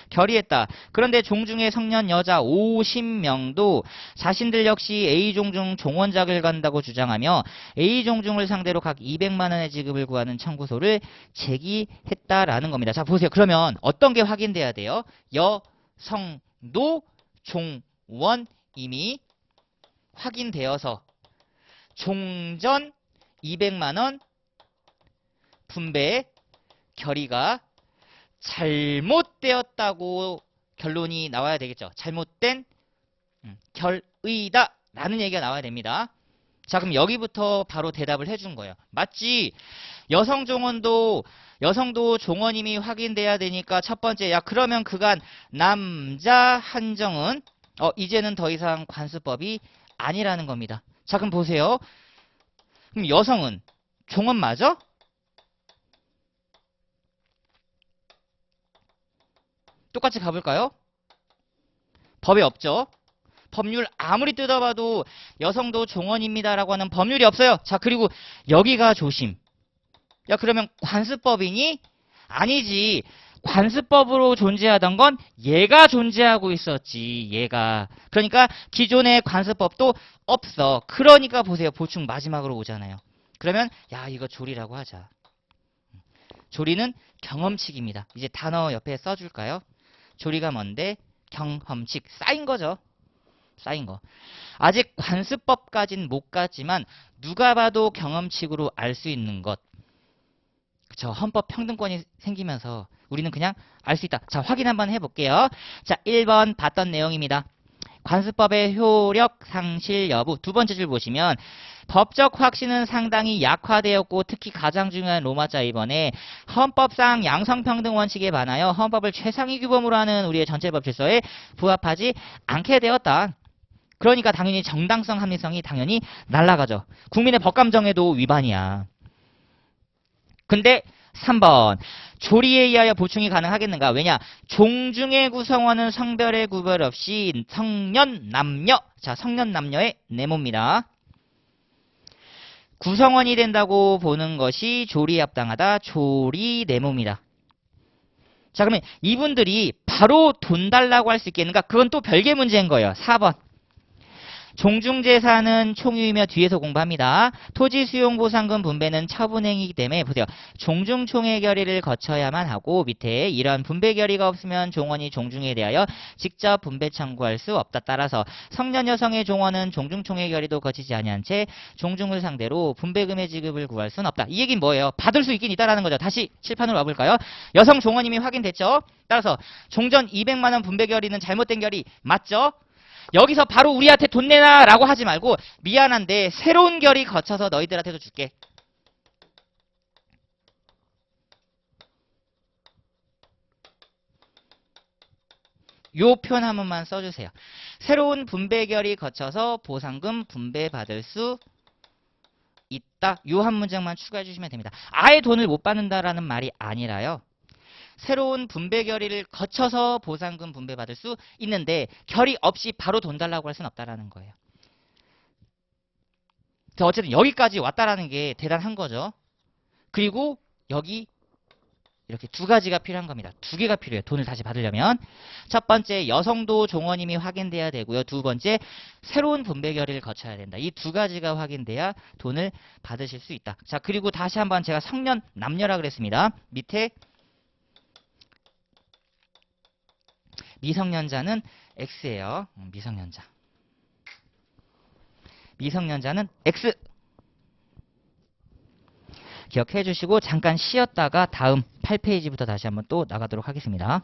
결의했다. 그런데 종중의 성년 여자 50명도 자신들 역시 A종중 종원작을 간다고 주장하며 A종중을 상대로 각 200만 원의 지급을 구하는 청구서를 제기했다라는 겁니다. 자, 보세요. 그러면 어떤 게 확인돼야 돼요? 여성도 종원 이미 확인되어서 종전 200만 원 분배 결의가 잘못되었다고 결론이 나와야 되겠죠. 잘못된 결의다 라는 얘기가 나와야 됩니다. 자, 그럼 여기부터 바로 대답을 해준 거예요. 맞지? 여성도 종원임이 확인돼야 되니까 첫 번째, 야, 그러면 그간 남자 한정은 이제는 더 이상 관습법이 아니라는 겁니다. 자, 그럼 보세요. 그럼 여성은 종원 맞아? 똑같이 가볼까요? 법에 없죠. 법률 아무리 뜯어봐도 여성도 종원입니다라고 하는 법률이 없어요. 자, 그리고 여기가 조심. 야, 그러면 관습법이니? 아니지. 관습법으로 존재하던 건 얘가 존재하고 있었지. 얘가. 그러니까 기존의 관습법도 없어. 그러니까 보세요. 보충 마지막으로 오잖아요. 그러면 야, 이거 조리라고 하자. 조리는 경험칙입니다. 이제 단어 옆에 써줄까요? 조리가 뭔데? 경험칙. 쌓인 거죠. 쌓인 거. 아직 관습법까지는 못 갔지만 누가 봐도 경험칙으로 알 수 있는 것. 그쵸. 헌법 평등권이 생기면서 우리는 그냥 알 수 있다. 자, 확인 한번 해볼게요. 자, 1번 봤던 내용입니다. 관습법의 효력 상실 여부. 두 번째 줄 보시면 법적 확신은 상당히 약화되었고 특히 가장 중요한 로마자 2번에 헌법상 양성평등 원칙에 반하여 헌법을 최상위 규범으로 하는 우리의 전체법 질서에 부합하지 않게 되었다. 그러니까 당연히 정당성 합리성이 당연히 날아가죠. 국민의 법감정에도 위반이야. 근데 3번 조리에 의하여 보충이 가능하겠는가? 왜냐? 종중의 구성원은 성별의 구별 없이 성년 남녀. 자, 성년 남녀의 네모입니다. 구성원이 된다고 보는 것이 조리에 합당하다. 조리 네모입니다. 자, 그러면 이분들이 바로 돈 달라고 할 수 있겠는가? 그건 또 별개 문제인 거예요. 4번. 종중재산은 총유이며 뒤에서 공부합니다. 토지 수용 보상금 분배는 처분행위이기 때문에 보세요. 종중총회 결의를 거쳐야만 하고 밑에 이런 분배 결의가 없으면 종원이 종중에 대하여 직접 분배 청구할 수 없다. 따라서 성년 여성의 종원은 종중총회 결의도 거치지 아니한 채 종중을 상대로 분배금의 지급을 구할 수는 없다. 이 얘기는 뭐예요? 받을 수 있긴 있다라는 거죠. 다시 칠판으로 와볼까요? 여성 종원임이 확인됐죠? 따라서 종전 200만 원 분배 결의는 잘못된 결의 맞죠? 여기서 바로 우리한테 돈 내놔 라고 하지 말고 미안한데 새로운 결의 거쳐서 너희들한테도 줄게. 요 표현 한 번만 써주세요. 새로운 분배 결의 거쳐서 보상금 분배받을 수 있다. 요 한 문장만 추가해 주시면 됩니다. 아예 돈을 못 받는다라는 말이 아니라요. 새로운 분배 결의를 거쳐서 보상금 분배받을 수 있는데 결의 없이 바로 돈 달라고 할 수는 없다라는 거예요. 어쨌든 여기까지 왔다라는 게 대단한 거죠. 그리고 여기 이렇게 두 가지가 필요한 겁니다. 두 개가 필요해요. 돈을 다시 받으려면. 첫 번째, 여성도 종원임이 확인돼야 되고요. 두 번째, 새로운 분배 결의를 거쳐야 된다. 이 두 가지가 확인돼야 돈을 받으실 수 있다. 자, 그리고 다시 한번 제가 성년, 남녀라 그랬습니다. 밑에 미성년자는 X예요. 미성년자. 미성년자는 X. 기억해 주시고 잠깐 쉬었다가 다음 8페이지부터 다시 한번 또 나가도록 하겠습니다.